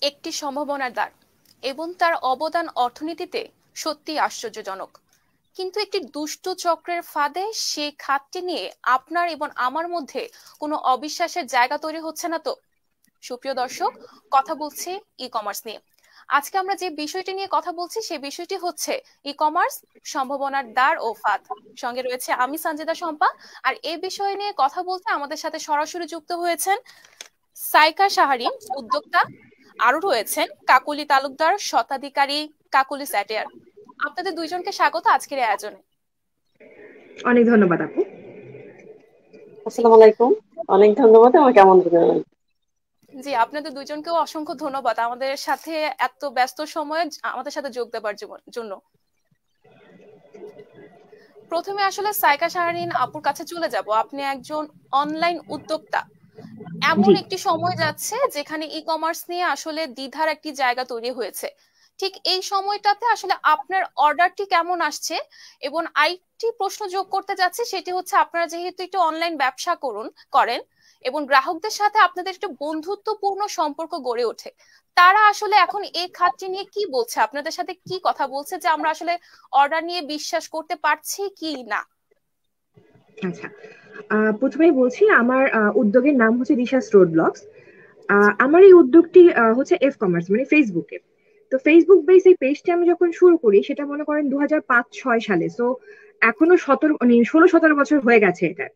একটি সম্ভাবনার দ্বার এবং তার অবদান অর্থনীতিতে সত্যি আশ্চর্যজনক। কিন্তু একটি দুষ্ট চক্রের ফাঁদে সেই খাতটি নিয়ে আপনার এবং আমার মধ্যে কোনো অবিশ্বাসের জায়গা তৈরি হচ্ছে না তো? সুপ্রিয় দর্শক, কথা বলছি ই কমার্স নিয়ে। আজকে আমরা যে বিষয়টি নিয়ে কথা বলছি সেই বিষয়টি হচ্ছে ই কমার্স, সম্ভাবনার দ্বার ও ফাঁদ। সঙ্গে রয়েছে আমি সঞ্জিদা শম্পা। আর এই বিষয় নিয়ে কথা বলতে আমাদের সাথে সরাসরি যুক্ত হয়েছেন সাইকা শাহরিন, উদ্যোক্তা। আরো রয়েছেন কাকলি তালুকদার, স্বত্বাধিকারী কাকলি স্যাটেয়ার। আপনাদের দুইজনকে স্বাগত আজকের এই আয়োজনে। অনেক ধন্যবাদ আপু। জি আসসালামু আলাইকুম। অনেক ধন্যবাদ আমাকে আমন্ত্রণ জানানোর জন্য। জি, আপনাদের দুইজনকেও অসংখ্য ধন্যবাদ আমাদের সাথে এত ব্যস্ত সময়ে আমাদের সাথে যোগ দেওয়ার জন্য। প্রথমে আসলে সাইকা শাহরিন আপুর কাছে চলে যাব। আপনি একজন অনলাইন উদ্যোক্তা। এমন জি একটি সময় যাচ্ছে যেখানে ই কমার্স নিয়ে আসলে দ্বিধার একটি জায়গা তৈরি হয়েছে। ঠিক এই সময়টাতে আসলে আপনার অর্ডারটি কেমন আসছে? এবং আরেকটি প্রশ্ন যোগ করতে যাচ্ছি, সেটি হচ্ছে আপনারা যেহেতু একটু অনলাইন ব্যবসা করেন এবং গ্রাহকদের সাথে আপনাদের একটু বন্ধুত্বপূর্ণ সম্পর্ক গড়ে ওঠে, তারা আসলে এখন এই খাতটি নিয়ে কি বলছে, আপনাদের সাথে কি কথা বলছে যে আমরা আসলে অর্ডার নিয়ে বিশ্বাস করতে পারছি কি না? আচ্ছা, প্রথমেই বলছি আমার উদ্যোগের নাম হচ্ছে দিশা স্টোর ব্লগস। আমার এই উদ্যোগটি হচ্ছে এফ কমার্স মানে ফেসবুকে। তো ফেসবুক বেস এই পেজটি আমি যখন শুরু করি সেটা মনে করেন 2005-06 সালে। তো এখনো 16-17 বছর হয়ে গেছে এটা।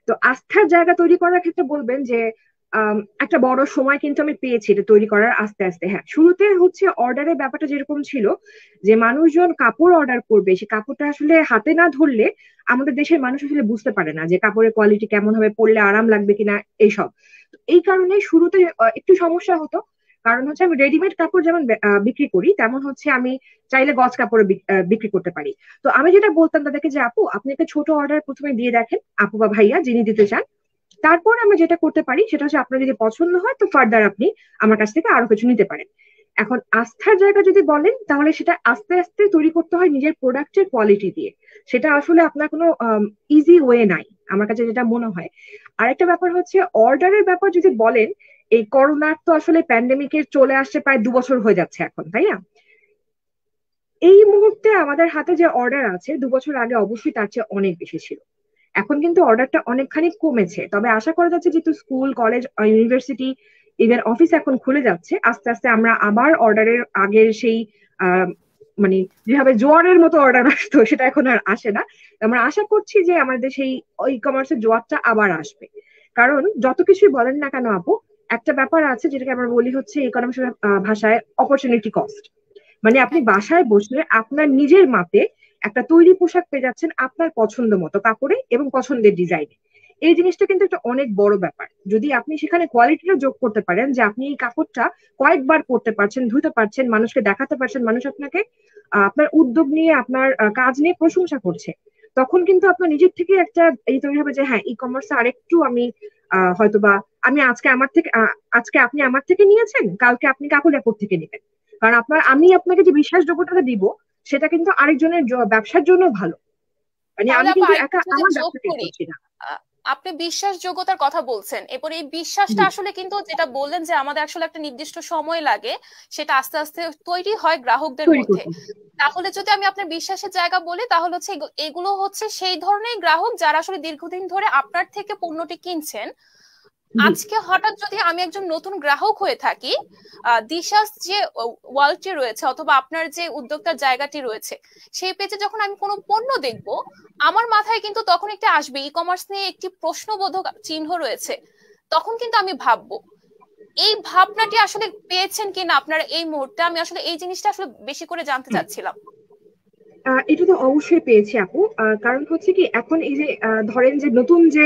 তো আস্থার জায়গা তৈরি করার ক্ষেত্রে বলবেন যে একটা বড় সময় কিন্তু আমি পেয়েছি এটা তৈরি করার আস্তে আস্তে। হ্যাঁ, শুরুতে হচ্ছে অর্ডারের ব্যাপারটা যেরকম ছিল যে মানুষজন কাপড় অর্ডার করবে, সে কাপড়টা আসলে হাতে না ধরলে আমাদের দেশের মানুষ আসলে বুঝতে পারে না যে কাপড়ের কোয়ালিটি কেমন হবে, পরলে আরাম লাগবে কিনা এইসব। তো এই কারণে শুরুতে একটু সমস্যা হতো। কারণ হচ্ছে আমি রেডিমেড কাপড় যেমন বিক্রি করি, তেমন হচ্ছে আমি চাইলে গজ কাপড়ে বিক্রি করতে পারি। তো আমি যেটা বলতাম তাদেরকে যে আপু আপনি একটা ছোট অর্ডার প্রথমে দিয়ে দেখেন, আপু বা ভাইয়া যিনি দিতে চান। তারপর আমরা যেটা করতে পারি সেটা হচ্ছে আপনার যদি পছন্দ হয় তো ফার্দার আপনি আমার কাছ থেকে আরো কিছু নিতে পারেন। এখন আস্থার জায়গা যদি বলেন তাহলে সেটা আস্তে আস্তে তৈরি করতে হয় নিজের প্রোডাক্টের কোয়ালিটি দিয়ে। সেটা আসলে আপনার কোনো ইজি ওয়ে নাই আমার কাছে যেটা মনে হয়। আরেকটা ব্যাপার হচ্ছে অর্ডারের ব্যাপার যদি বলেন, এই করোনার তো আসলে প্যান্ডেমিকের চলে আসছে প্রায় 2 বছর হয়ে যাচ্ছে এখন, তাই না? এই মুহূর্তে আমাদের হাতে যে অর্ডার আছে 2 বছর আগে অবশ্যই তার চেয়ে অনেক বেশি ছিল। এখন কিন্তু অর্ডারটা অনেকখানি কমেছে, তবে আশা করা যাচ্ছে যেহেতু school college university even office এখন খুলে যাচ্ছে, আস্তে আস্তে আমরা আবার অর্ডারের আগের সেই আহ মানে যেভাবে জোয়ারের মতো অর্ডার আসতো সেটা এখন আর আসে না। আমরা আশা করছি যে আমাদের সেই ই কমার্সের জোয়ারটা আবার আসবে। কারণ যত কিছুই বলেন না কেন আপু, একটা ব্যাপার আছে যেটাকে আমরা বলি হচ্ছে ইকোনমিক্স ভাষায় অপরচুনিটি কস্ট। মানে আপনি একদম। বাসায় বসে আপনার নিজের মাপে একটা তৈরি পোশাক পেয়ে যাচ্ছেন আপনার পছন্দ মতো কাপড়ে এবং পছন্দের ডিজাইনে। এই জিনিসটা কিন্তু একটা অনেক বড় ব্যাপার। যদি আপনি সেখানে কোয়ালিটিটা যোগ করতে পারেন যে আপনি এই কাপড়টা কয়েকবার পরতে পারছেন, ধুতে পারছেন, মানুষকে দেখাতে পারছেন, মানুষ আপনাকে আপনার উদ্যোগ নিয়ে আপনার কাজ নিয়ে প্রশংসা করছে, তখন কিন্তু আপনার নিজের থেকে একটা এই তৈরি হবে যে হ্যাঁ ই কমার্সে আরেকটু আমি হয়তোবা আমি আজকে আপনি আমার থেকে নিয়েছেন, কালকে আপনি কাকুর থেকে নেবেন। কারণ আমি আপনাকে যে বিশ্বাসযোগ্যতাটা দিব সেটা কিন্তু আরেকজনের ব্যবসার জন্য ভালো। মানে তাহলে আমি আপু কিন্তু আরেকটু একা যদি আমার যোগ ব্যবসা টেক করি, করছি না। আহ, আপনি বিশ্বাসযোগ্যতার কথা বলছেন, এরপর এই বিশ্বাসটা জি আসলে কিন্তু যেটা বললেন যে আমাদের আসলে একটা নির্দিষ্ট সময় লাগে, সেটা আস্তে আস্তে তৈরি হয় গ্রাহকদের তৈরি মধ্যে। করতে। তাহলে যদি আমি আপনার বিশ্বাসের জায়গা বলি, তাহলে হচ্ছে এগুলো হচ্ছে সেই ধরনের গ্রাহক যারা আসলে দীর্ঘদিন ধরে আপনার থেকে পণ্যটি কিনছেন। জি আজকে হঠাৎ যদি আমি একজন নতুন গ্রাহক হয়ে থাকি, দিশাস যে ওয়ার্ল্ডটি রয়েছে অথবা আপনার যে উদ্যোক্তার জায়গাটি রয়েছে, সেই পেজে যখন আমি কোনো পণ্য দেখব, আমার মাথায় কিন্তু তখন একটা আসবে ই কমার্স নিয়ে একটি প্রশ্নবোধক চিহ্ন রয়েছে। তখন কিন্তু আমি ভাববো, এই ভাবনাটি আসলে পেয়েছেন কিনা আপনারা এই মুহূর্তে? আমি আসলে এই জিনিসটা আসলে বেশি করে জানতে চাচ্ছিলাম। এটা তো অবশ্যই পেয়েছি আপু। কারণ হচ্ছে কি এখন এই যে ধরেন যে নতুন যে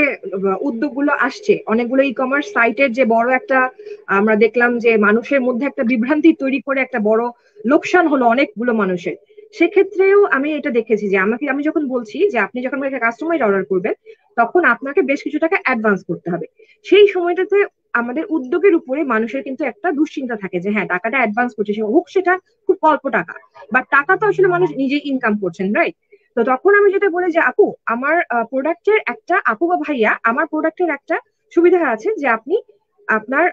উদ্যোগগুলো আসছে, অনেকগুলো ই কমার্স সাইটের যে বড় একটা আমরা দেখলাম যে মানুষের মধ্যে একটা বিভ্রান্তি তৈরি করে একটা বড় লোকসান হলো অনেকগুলো মানুষের। সেক্ষেত্রেও আমি এটা দেখেছি যে আমি যখন বলছি যে আপনি যখন একটা কাস্টমাইজ অর্ডার করবেন তখন আপনাকে বেশ কিছু টাকা অ্যাডভান্স করতে হবে। সেই সময়টাতে আমাদের উদ্যোগের উপরে মানুষের কিন্তু একটা দুশ্চিন্তা থাকে যে হ্যাঁ টাকাটা অ্যাডভান্স করছে, সে হোক সেটা খুব অল্প টাকা, বাট টাকা তো আসলে মানুষ নিজেই ইনকাম করছেন, রাইট? তো তখন আমি যেটা বলি যে আপু আমার প্রোডাক্টের একটা আপু বা ভাইয়া আমার প্রোডাক্টের একটা সুবিধা আছে যে আপনি আপনার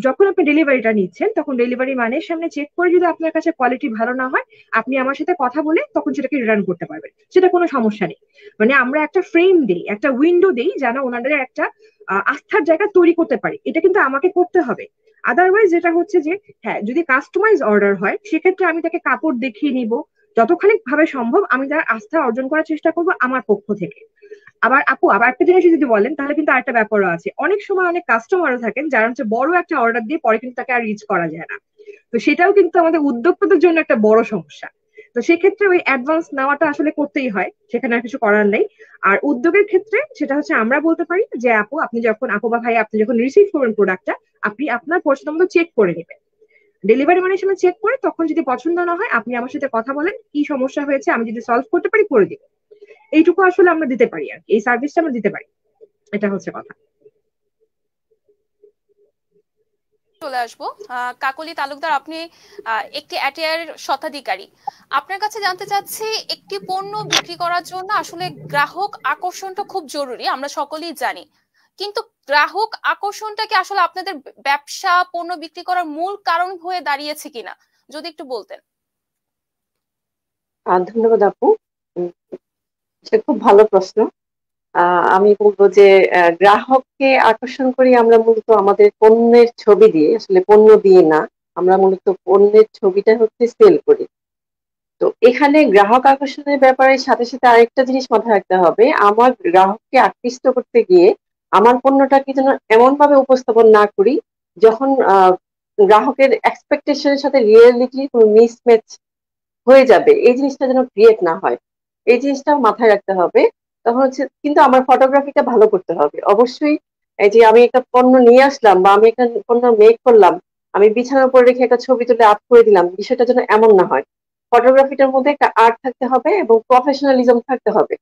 যখন আপনি ডেলিভারিটা নিচ্ছেন তখন ডেলিভারি মানের সামনে চেক করে যদি আপনার কাছে কোয়ালিটি ভালো না হয়, আপনি আমার সাথে কথা বলে তখন সেটাকে রিটার্ন করতে পারবেন, সেটা কোনো সমস্যা নেই। মানে আমরা একটা ফ্রেম দিই, একটা উইন্ডো দিই, যেন ওনাদের একটা আস্থার জায়গা তৈরি করতে পারি, এটা কিন্তু আমাকে করতে হবে। আদারওয়াইজ যেটা হচ্ছে যে, হ্যাঁ যদি কাস্টমাইজ অর্ডার হয় সেক্ষেত্রে আমি তাকে কাপড় দেখিয়ে নিব, যতখানি ভাবে সম্ভব আমি তার আস্থা অর্জন করার চেষ্টা করব আমার পক্ষ থেকে। আবার আপু, আবার একটা জিনিস যদি বলেন তাহলে কিন্তু আরেকটা ব্যাপারও আছে, অনেক সময় অনেক কাস্টমারও থাকেন যারা হচ্ছে বড় একটা অর্ডার দিয়ে পরে কিন্তু তাকে আর রিচ করা যায় না। তো সেটাও কিন্তু আমাদের উদ্যোক্তাদের জন্য একটা বড় সমস্যা। তো সেক্ষেত্রে ওই অ্যাডভান্স নেওয়াটা আসলে করতেই হয়, সেখানে আর কিছু করার নেই। আর উদ্যোগের ক্ষেত্রে সেটা হচ্ছে আমরা বলতে পারি যে আপু, আপনি যখন, আপু বা ভাই, আপনি যখন রিসিভ করবেন প্রোডাক্টটা, আপনি আপনার পছন্দ মতো চেক করে নেবেন, ডেলিভারি মানের সময় চেক করে তখন যদি পছন্দ না হয় আপনি আমার সাথে কথা বলেন, কি সমস্যা হয়েছে আমি যদি সলভ করতে পারি করে দিব। এইটুকু আসলে আমরা দিতে পারি, আর এই সার্ভিসটা আমরা দিতে পারি, এটা হচ্ছে কথা। চলে আসবো কাকলি তালুকদার, আপনি একটি অ্যাটিয়ার শতাধিকারী। আপনার কাছে জানতে চাচ্ছি, একটি পণ্য বিক্রি করার জন্য আসলে গ্রাহক আকর্ষণটা খুব জরুরি, আমরা সকলেই জানি। কিন্তু গ্রাহক আকর্ষণটা কি আসলে আপনাদের ব্যবসা পণ্য বিক্রি করার মূল কারণ হয়ে দাঁড়িয়েছে কিনা, যদি একটু বলতেন। ধন্যবাদ আপু। উম, সেটা খুব ভালো প্রশ্ন। আমি বলবো যে গ্রাহককে আকর্ষণ করি আমরা মূলত আমাদের পণ্যের ছবি দিয়ে, আসলে পণ্য দিয়ে না। আমরা মূলত পণ্যের ছবিটা হচ্ছে সেল করি। তো এখানে গ্রাহক আকর্ষণের ব্যাপারে সাথে সাথে আরেকটা জিনিস মাথায় রাখতে হবে, আমার গ্রাহককে আকৃষ্ট করতে গিয়ে আমার পণ্যটাকে যেন এমন ভাবে উপস্থাপন না করি যখন গ্রাহকের এক্সপেকটেশনের সাথে রিয়েলিটি কোনো মিসম্যাচ হয়ে যাবে, এই জিনিসটা যেন ক্রিয়েট না হয়। এই জিনিসটা মাথায় রাখতে হবে। তখন হচ্ছে কিন্তু আমার ফটোগ্রাফিটা ভালো করতে হবে অবশ্যই। এই যে আমি একটা পণ্য নিয়ে আসলাম বা আমি একটা পণ্য মেক করলাম, আমি বিছানার উপর রেখে একটা ছবি তুলে আপ করে দিলাম, বিষয়টা যেন এমন না হয়। ফটোগ্রাফিটার মধ্যে একটা আর্ট থাকতে হবে এবং প্রফেশনালিজম থাকতে হবে।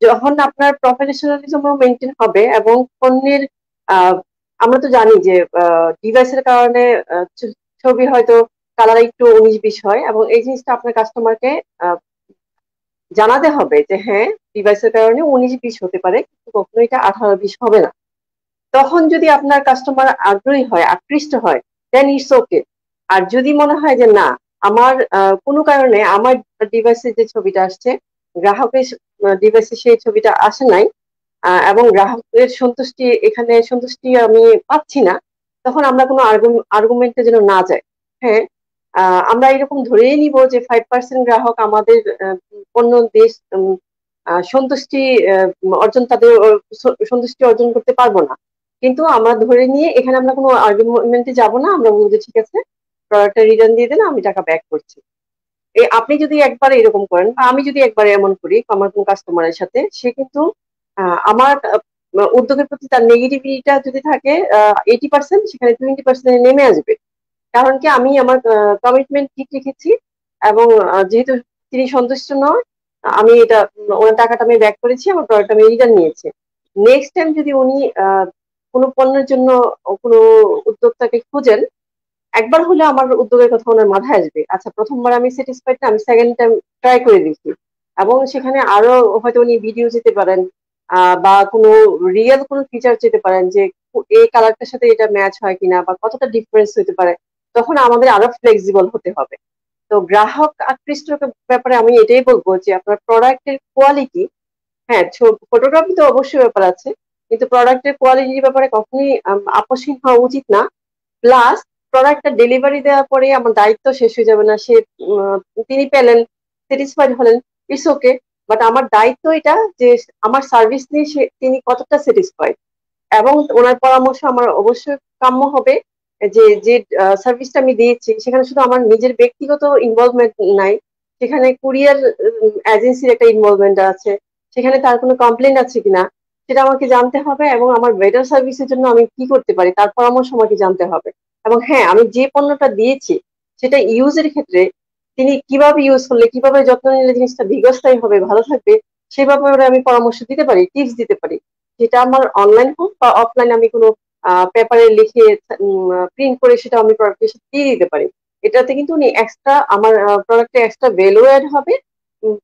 যখন আপনার প্রফেশনালিজম মেনটেন হবে এবং পণ্যের আহ আমরা তো জানি যে ডিভাইসের কারণে ছবি হয়তো কালার একটু 19-20 হয়, এবং এই জিনিসটা আপনার কাস্টমারকে জানাতে হবে যে হ্যাঁ, ডিভাইসের কারণে 19-20 হতে পারে, কিন্তু কখনো এটা 18-20 হবে না। তখন যদি আপনার কাস্টমার আগ্রহী হয়, আকৃষ্ট হয়, দেন ইটস ওকে। আর যদি মনে হয় যে না, আমার কোনো কারণে আমার ডিভাইসে যে ছবিটা আসছে, গ্রাহকের ডিভাইসে সেই ছবিটা আসে নাই, এবং গ্রাহকের সন্তুষ্টি, এখানে সন্তুষ্টি আমি পাচ্ছি না, তখন আমরা কোনো আর্গুমেন্টে যেন না যাই। হ্যাঁ, আমরা এরকম ধরেই নিব যে 5% গ্রাহক আমাদের পণ্য দেশ সন্তুষ্টি অর্জন, তাদের সন্তুষ্টি অর্জন করতে পারবো না। কিন্তু আমরা ধরে নিয়ে এখানে আমরা কোনো আর্গুমেন্টে যাব না, আমরা বলবো যে ঠিক আছে, প্রোডাক্টটা রিটার্ন দিয়ে দেন, আমি টাকা ব্যাক করছি। আপনি যদি একবার এরকম করেন বা আমি যদি একবার এমন করি আমার কোন কাস্টমারের সাথে, সে কিন্তু আমার উদ্যোগের প্রতি তার নেগেটিভিটিটা যদি থাকে 80%, সেখানে 20% নেমে আসবে। কারণ কি, আমি আমার কমিটমেন্ট ঠিক রেখেছি, এবং যেহেতু তিনি সন্তুষ্ট নয়, আমি এটা ওনার টাকাটা আমি ব্যাক করেছি, আমার প্রোডাক্ট আমি রিটার্ন নিয়েছি। নেক্সট টাইম যদি উনি কোনো পণ্যের জন্য কোনো উদ্যোক্তাকে খুঁজেন, একবার হলে আমার উদ্যোগের কথা ওনার মাথায় আসবে, আচ্ছা প্রথমবার আমি স্যাটিসফাইড না, আমি সেকেন্ড টাইম ট্রাই করে দেখি। এবং সেখানে আরো হয়তো উনি ভিডিও যেতে পারেন, বা কোনো রিয়েল কোনো ফিচার যেতে পারেন যে এই কালারটার সাথে এটা ম্যাচ হয় কিনা বা কতটা ডিফারেন্স হতে পারে। তখন আমাদের আরো ফ্লেক্সিবল হতে হবে। তো গ্রাহক আকৃষ্টর ব্যাপারে আমি এটাই বলবো যে আপনার প্রোডাক্টের কোয়ালিটি, হ্যাঁ ফটোগ্রাফি তো অবশ্যই ব্যাপার আছে, কিন্তু প্রোডাক্টের কোয়ালিটির ব্যাপারে কখনোই আপোষহীন হওয়া উচিত না। প্লাস প্রোডাক্টটা ডেলিভারি দেওয়ার পরে আমার দায়িত্ব শেষ হয়ে যাবে না, সে তিনি পেলেন, স্যাটিসফাইড হলেন, ইটস ওকে। বাট আমার দায়িত্ব এটা যে আমার সার্ভিস নিয়ে তিনি কতটা স্যাটিসফাইড, এবং ওনার পরামর্শ আমার অবশ্যই কাম্য হবে। যে যে সার্ভিসটা আমি দিয়েছি সেখানে শুধু আমার নিজের ব্যক্তিগত ইনভলভমেন্ট নাই, সেখানে কুরিয়ার এজেন্সির একটা ইনভলভমেন্ট আছে, সেখানে তার কোনো কমপ্লেন আছে কিনা সেটা আমাকে জানতে হবে, এবং আমার বেটার সার্ভিসের জন্য আমি কি করতে পারি তার পরামর্শ আমাকে জানতে হবে। এবং হ্যাঁ, আমি যে পণ্যটা দিয়েছি সেটা ইউজের ক্ষেত্রে তিনি কিভাবে ইউজ করলে, কিভাবে যত্ন নিলে জিনিসটা দীর্ঘস্থায়ী হবে, ভালো থাকবে, সে ব্যাপারে আমি পরামর্শ দিতে পারি, টিপস দিতে পারি। যেটা আমার অনলাইন হোক বা অফলাইন, আমি কোনো পেপারে লিখে প্রিন্ট করে সেটা আমি প্রোডাক্টের সাথে দিয়ে দিতে পারি। এটাতে কিন্তু উনি এক্সট্রা, আমার প্রোডাক্টে এক্সট্রা ভ্যালু অ্যাড হবে,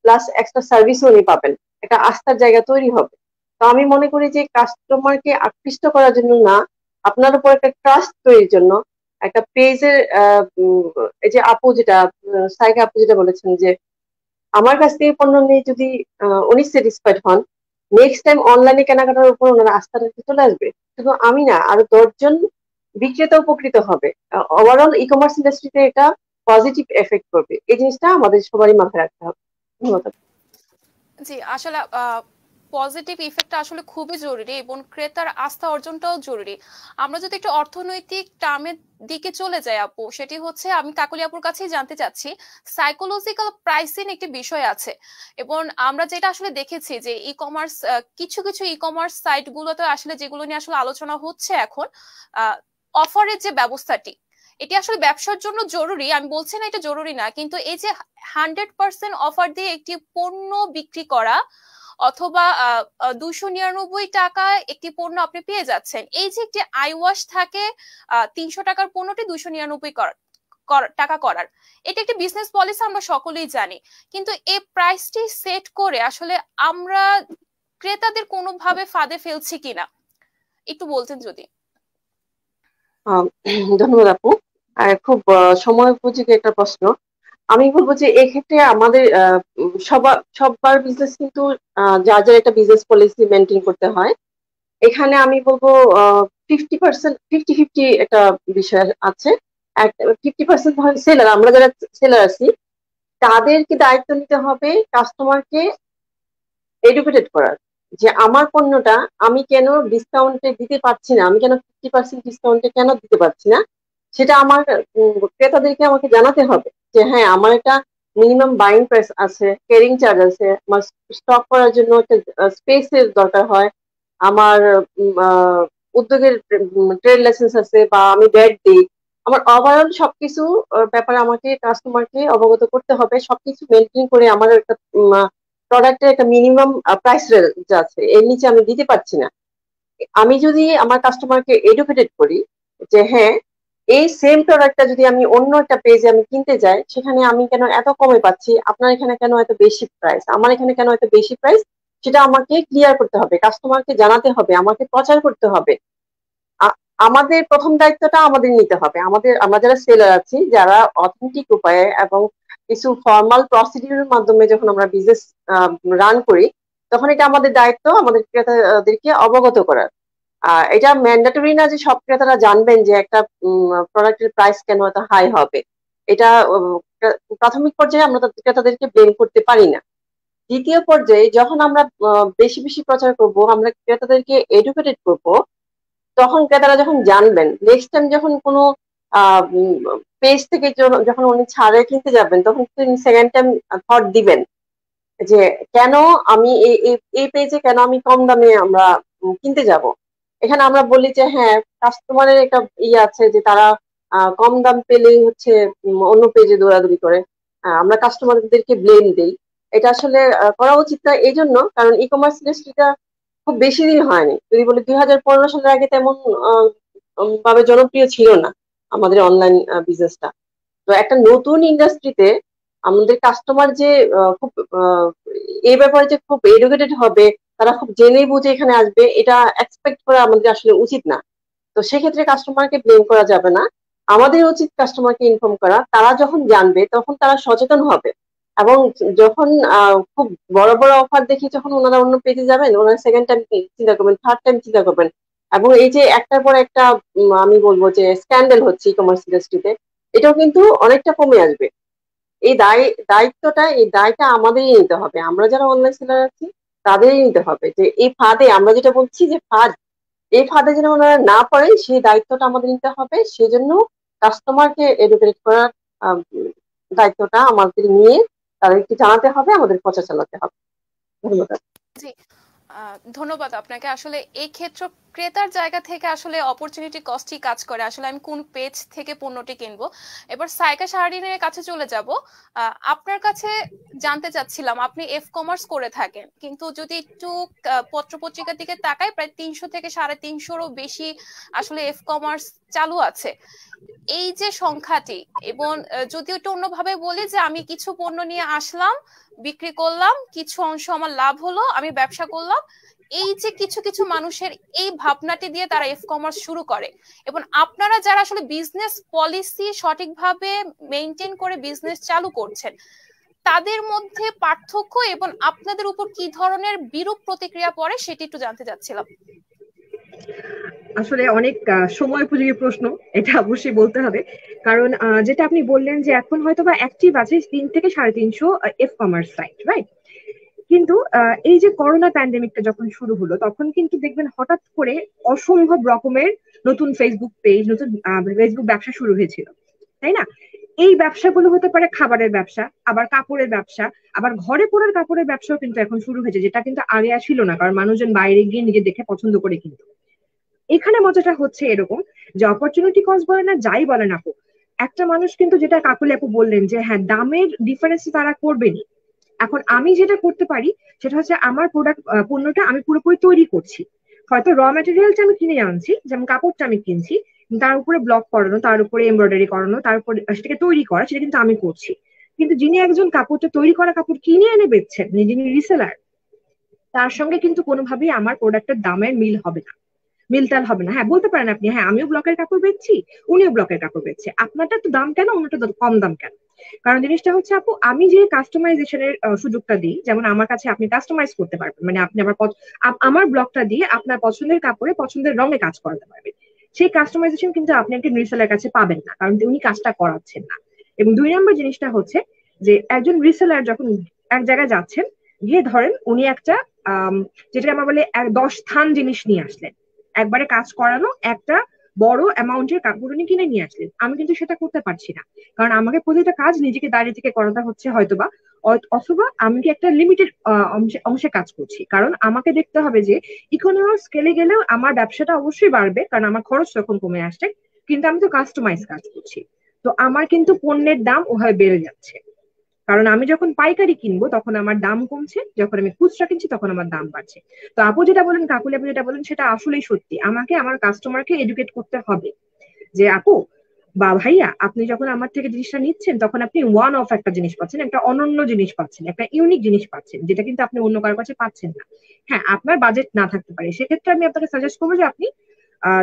প্লাস এক্সট্রা সার্ভিসও উনি পাবেন, একটা আস্থার জায়গা তৈরি হবে। তো আমি মনে করি যে কাস্টমারকে আকৃষ্ট করার জন্য না, আপনার উপর একটা ট্রাস্ট তৈরির জন্য একটা পেজের এই যে আপু যেটা সাইকা আপু যেটা বলেছেন যে আমার কাছ থেকে পণ্য নিয়ে যদি উনি স্যাটিসফাইড হন, নেক্সট টাইম অনলাইনে কেনাকাটার উপর ওনার আস্থা রাখতে চলে আসবে। শুধু আমি না, আরো 10 জন বিক্রেতা উপকৃত হবে। ওভারঅল ই কমার্স ইন্ডাস্ট্রিতে এটা পজিটিভ এফেক্ট করবে। এই জিনিসটা আমাদের সবারই মাথায় রাখতে হবে। ধন্যবাদ। জি, আসলে পজিটিভ ইফেক্টটা আসলে খুবই জরুরি এবং ক্রেতার আস্থা অর্জনটাও জরুরি। আমরা যদি একটু অর্থনৈতিক টার্মের দিকে চলে যাই আপু, সেটি হচ্ছে আমি কাকলি আপুর কাছেই জানতে চাচ্ছি, সাইকোলজিক্যাল প্রাইসিং একটি বিষয় আছে এবং আমরা যেটা আসলে দেখেছি যে ই কমার্স, কিছু কিছু ই কমার্স সাইট গুলোতে আসলে যেগুলো নিয়ে আসলে আলোচনা হচ্ছে এখন, অফারের যে ব্যবস্থাটি, এটি আসলে ব্যবসার জন্য জরুরি, আমি বলছি না এটা জরুরি না, কিন্তু এই যে 100% অফার দিয়ে একটি পণ্য বিক্রি করা অথবা 299 টাকায় একটি পণ্য আপনি পেয়ে যাচ্ছেন, এই যে একটি আই ওয়াশ থাকে 300 টাকার পণ্যটি 299 টাকা করার, এটা একটি বিজনেস পলিসি আমরা সকলেই জানি, কিন্তু এই প্রাইসটি সেট করে আসলে আমরা ক্রেতাদের কোনোভাবে ফাঁদে ফেলছি কিনা একটু বলতেন যদি। ধন্যবাদ আপু। খুব সময় উপযোগী একটা প্রশ্ন। আমি বলবো যে এক্ষেত্রে আমাদের সবার বিজনেস কিন্তু যার যার একটা বিজনেস পলিসি মেনটেন করতে হয়। এখানে আমি বলবো 50% 50-50 একটা বিষয় আছে। 50% হয় সেলার, আমরা যারা সেলার আছি তাদেরকে দায়িত্ব নিতে হবে কাস্টমারকে এডুকেটেড করার, যে আমার পণ্যটা আমি কেন ডিসকাউন্টে দিতে পারছি না, আমি কেন 50% ডিসকাউন্টে কেন দিতে পারছি না, সেটা আমার ক্রেতাদেরকে আমাকে জানাতে হবে যে হ্যাঁ আমার একটা মিনিমাম বাইং প্রাইস আছে, ক্যারিং চার্জ আছে, আমার স্টক করার জন্য একটা স্পেসের দরকার হয়, আমার উদ্যোগের ট্রেড লাইসেন্স আছে বা আমি ব্যাট দিই, আমার ওভারঅল সবকিছু ব্যাপারে আমাকে কাস্টমারকে অবগত করতে হবে। সবকিছু মেনটেন করে আমার একটা প্রোডাক্টের একটা মিনিমাম প্রাইস রেঞ্জ আছে, এর নিচে আমি দিতে পারছি না। আমি যদি আমার কাস্টমারকে এডুকেটেড করি যে হ্যাঁ এই সেম প্রোডাক্টটা যদি আমি অন্য একটা পেজে আমি কিনতে যাই, সেখানে আমি কেন এত কমে পাচ্ছি, আপনার এখানে কেন এত বেশি প্রাইস, আমার এখানে কেন এত বেশি প্রাইস, সেটা আমাকে ক্লিয়ার করতে হবে, কাস্টমারকে জানাতে হবে, আমাকে প্রচার করতে হবে। আমাদের প্রথম দায়িত্বটা আমাদের নিতে হবে। আমরা যারা সেলার আছি, যারা অথেন্টিক উপায়ে এবং কিছু ফর্মাল প্রসিডিউরের মাধ্যমে যখন আমরা বিজনেস রান করি, তখন এটা আমাদের দায়িত্ব আমাদের ক্রেতাদেরকে অবগত করার। এটা ম্যান্ডেটরি না যে সব ক্রেতারা জানবেন যে একটা প্রোডাক্টের প্রাইস কেন এত হাই হবে। এটা প্রাথমিক পর্যায়ে আমরা ক্রেতাদেরকে ব্লেম করতে পারি না। দ্বিতীয় পর্যায়ে যখন আমরা বেশি বেশি প্রচার করব, আমরা ক্রেতাদেরকে এডুকেটেড করব, তখন ক্রেতারা যখন জানবেন, নেক্সট টাইম যখন কোনো পেজ থেকে যখন উনি ছাড়ে কিনতে যাবেন, তখন তিনি সেকেন্ড টাইম থট দিবেন যে কেন আমি এই পেজে কেন আমি কম দামে আমরা কিনতে যাব। এখানে আমরা বলি যে হ্যাঁ কাস্টমারের একটা ইয়ে আছে যে তারা কম দাম পেলেই হচ্ছে অন্য পেজে দৌড়াদৌড়ি করে, আমরা কাস্টমারদেরকে ব্লেম দেই। এটা আসলে করা উচিত না। এই জন্য কারণ ই কমার্স ইন্ডাস্ট্রিটা খুব বেশি দিন হয়নি, যদি বলি 2015 সালের আগে তেমন ভাবে জনপ্রিয় ছিল না আমাদের অনলাইন বিজনেসটা। তো একটা নতুন ইন্ডাস্ট্রিতে আমাদের কাস্টমার যে খুব এই ব্যাপারে যে খুব এডুকেটেড হবে, তারা খুব জেনে বুঝে এখানে আসবে, এটা এক্সপেক্ট করা আমাদের আসলে উচিত না। তো সেক্ষেত্রে কাস্টমারকে ব্লেম করা যাবে না, আমাদের উচিত কাস্টমারকে ইনফর্ম করা। তারা যখন জানবে তখন তারা সচেতন হবে, এবং যখন খুব বড় বড় অফার দেখি যখন ওনারা অন্য পেজে যাবেন, ওনারা সেকেন্ড টাইম চিন্তা করবেন, থার্ড টাইম চিন্তা করবেন। এবং এই যে একটার পর একটা আমি বলবো যে স্ক্যান্ডাল হচ্ছে ই কমার্স ইন্ডাস্ট্রিতে, এটাও কিন্তু অনেকটা কমে আসবে। এই এই দায়টা আমাদেরই নিতে হবে, আমরা যারা অনলাইন সেলার আছি তাদেরই নিতে হবে, যে এই ফাঁদে আমরা যেটা বলছি যে ফাঁদ, এই ফাঁদে যেন ওনারা না পড়ে সেই দায়িত্বটা আমাদের নিতে হবে। সেজন্য কাস্টমারকে এডুকেট করার দায়িত্বটা আমাদের নিয়ে তাদেরকে জানাতে হবে, আমাদের প্রচার চালাতে হবে। ধন্যবাদ। জি, ধন্যবাদ আপনাকে। আসলে এই ক্ষেত্রে ক্রেতার জায়গা থেকে আসলে অপরচুনিটি কস্টই কাজ করে, আসলে আমি কোন পেজ থেকে পণ্যটি কিনবো। এবার সাইকা শাহরিনের কাছে চলে যাব। আপনার কাছে জানতে চাচ্ছিলাম, আপনি এফ কমার্স করে থাকেন, কিন্তু যদি একটু পত্র পত্রিকার দিকে তাকাই, প্রায় 300 থেকে 350-ও বেশি আসলে এফ কমার্স চালু আছে। এই যে সংখ্যাটি, এবং যদি একটু অন্যভাবে বলি যে আমি কিছু পণ্য নিয়ে আসলাম, বিক্রি করলাম, কিছু অংশ আমার লাভ হলো, আমি ব্যবসা করলাম, এই যে কিছু কিছু মানুষের এই ভাবনাটি দিয়ে তারা এফ কমার্স শুরু করে, এবং আপনারা যারা আসলে বিজনেস পলিসি সঠিকভাবে মেনটেন করে বিজনেস চালু করছেন, তাদের মধ্যে পার্থক্য এবং আপনাদের উপর কি ধরনের বিরূপ প্রতিক্রিয়া পড়ে সেটি একটু জানতে চাচ্ছিলাম। আসলে অনেক সময় উপযোগী প্রশ্ন, এটা অবশ্যই বলতে হবে। কারণ যেটা আপনি বললেন যে এখন হয়তো বা অ্যাক্টিভ আছে 3 থেকে 350 এফ কমার্স সাইট, রাইট? কিন্তু এই যে করোনা প্যান্ডেমিকটা যখন শুরু হলো তখন কিন্তু দেখবেন হঠাৎ করে অসম্ভব রকমের নতুন ফেসবুক পেজ, নতুন ফেসবুক ব্যবসা শুরু হয়েছিল, তাই না? এই ব্যবসাগুলো হতে পারে খাবারের ব্যবসা, আবার কাপড়ের ব্যবসা, আবার ঘরে পড়ার কাপড়ের ব্যবসাও কিন্তু এখন শুরু হয়েছে, যেটা কিন্তু আগে আর ছিল না, কারণ মানুষজন বাইরে গিয়ে নিজে দেখে পছন্দ করে কিন্তু। এখানে মজাটা হচ্ছে এরকম যে অপরচুনিটি কস্ট বলে না, যাই বলে না, একটা মানুষ কিন্তু, যেটা কাকুলি আপু বললেন যে হ্যাঁ দামের ডিফারেন্স তারা করবেনি। এখন আমি যেটা করতে পারি সেটা হচ্ছে আমার পণ্যটা আমি পুরোপুরি তৈরি করছি। হয়তো র ম্যাটেরিয়ালটা আমি কিনে আনছি, যেমন কাপড়টা আমি কিনছি, তার উপরে ব্লক করানো, তার উপরে এমব্রয়ডারি করানো, তার উপরে সেটাকে তৈরি করা, সেটা কিন্তু আমি করছি। কিন্তু যিনি একজন কাপড়টা তৈরি করা কাপড় কিনে এনে বেচছেন, যিনি রিসেলার, তার সঙ্গে কিন্তু কোনোভাবেই আমার প্রোডাক্টের দামের মিল হবে না, মিলতাল হবে না। হ্যাঁ বলতে পারেন আপনি, হ্যাঁ আমিও ব্লকের কাপড় বেচছি, উনিও ব্লকের কাপড় বেচছে, আপনারটা তো দাম কেন, ওনারটা কম দাম কেন? কারণ জিনিসটা হচ্ছে আপু, আমি যে কাস্টমাইজেশনের সুযোগটা দিই, যেমন আমার কাছে আপনি কাস্টমাইজ করতে পারবেন, মানে আপনি আমার ব্লকটা দিয়ে আপনার পছন্দের কাপড়ে পছন্দের রঙে কাজ করাতে পারবেন। সেই কাস্টমাইজেশন কিন্তু আপনি একটা রিসেলার কাছে পাবেন না, কারণ উনি কাজটা করাচ্ছেন না। এবং 2 নম্বর জিনিসটা হচ্ছে যে একজন রিসেলার যখন এক জায়গায় যাচ্ছেন, গিয়ে ধরেন উনি একটা যেটা আমরা বলে 10 স্থান জিনিস নিয়ে আসলেন, একবারে কাজ করানো একটা বড় অ্যামাউন্টের কাপড় উনি কিনে নিয়ে আসলেন, আমি কিন্তু সেটা করতে পারছি না। কারণ আমাকে প্রতিটা কাজ নিজেকে দাঁড়িয়ে থেকে করাতে হচ্ছে হয়তোবা, অথবা আমি কি একটা লিমিটেড অংশে কাজ করছি, কারণ আমাকে দেখতে হবে যে ইকোনমিক স্কেলে গেলেও আমার ব্যবসাটা অবশ্যই বাড়বে, কারণ আমার খরচ তখন কমে আসছে, কিন্তু আমি তো কাস্টমাইজ কাজ করছি, তো আমার কিন্তু পণ্যের দাম ওভাবে বেড়ে যাচ্ছে। কারণ আমি যখন পাইকারি কিনবো তখন আমার দাম কমছে, যখন আমি খুচরা কিনছি তখন আমার দাম বাড়ছে। তো আপু যেটা বলেন, কাকুলি আপু যেটা বলেন, সেটা আসলেই সত্যি। আমাকে আমার কাস্টমারকে এডুকেট করতে হবে যে আপু বা ভাইয়া, আপনি যখন আমার থেকে জিনিসটা নিচ্ছেন তখন আপনি ওয়ান অফ একটা জিনিস পাচ্ছেন, একটা অনন্য জিনিস পাচ্ছেন, একটা ইউনিক জিনিস পাচ্ছেন, যেটা কিন্তু আপনি অন্য কারোর কাছে পাচ্ছেন না। হ্যাঁ আপনার বাজেট না থাকতে পারে, সেক্ষেত্রে আমি আপনাকে সাজেস্ট করবো যে আপনি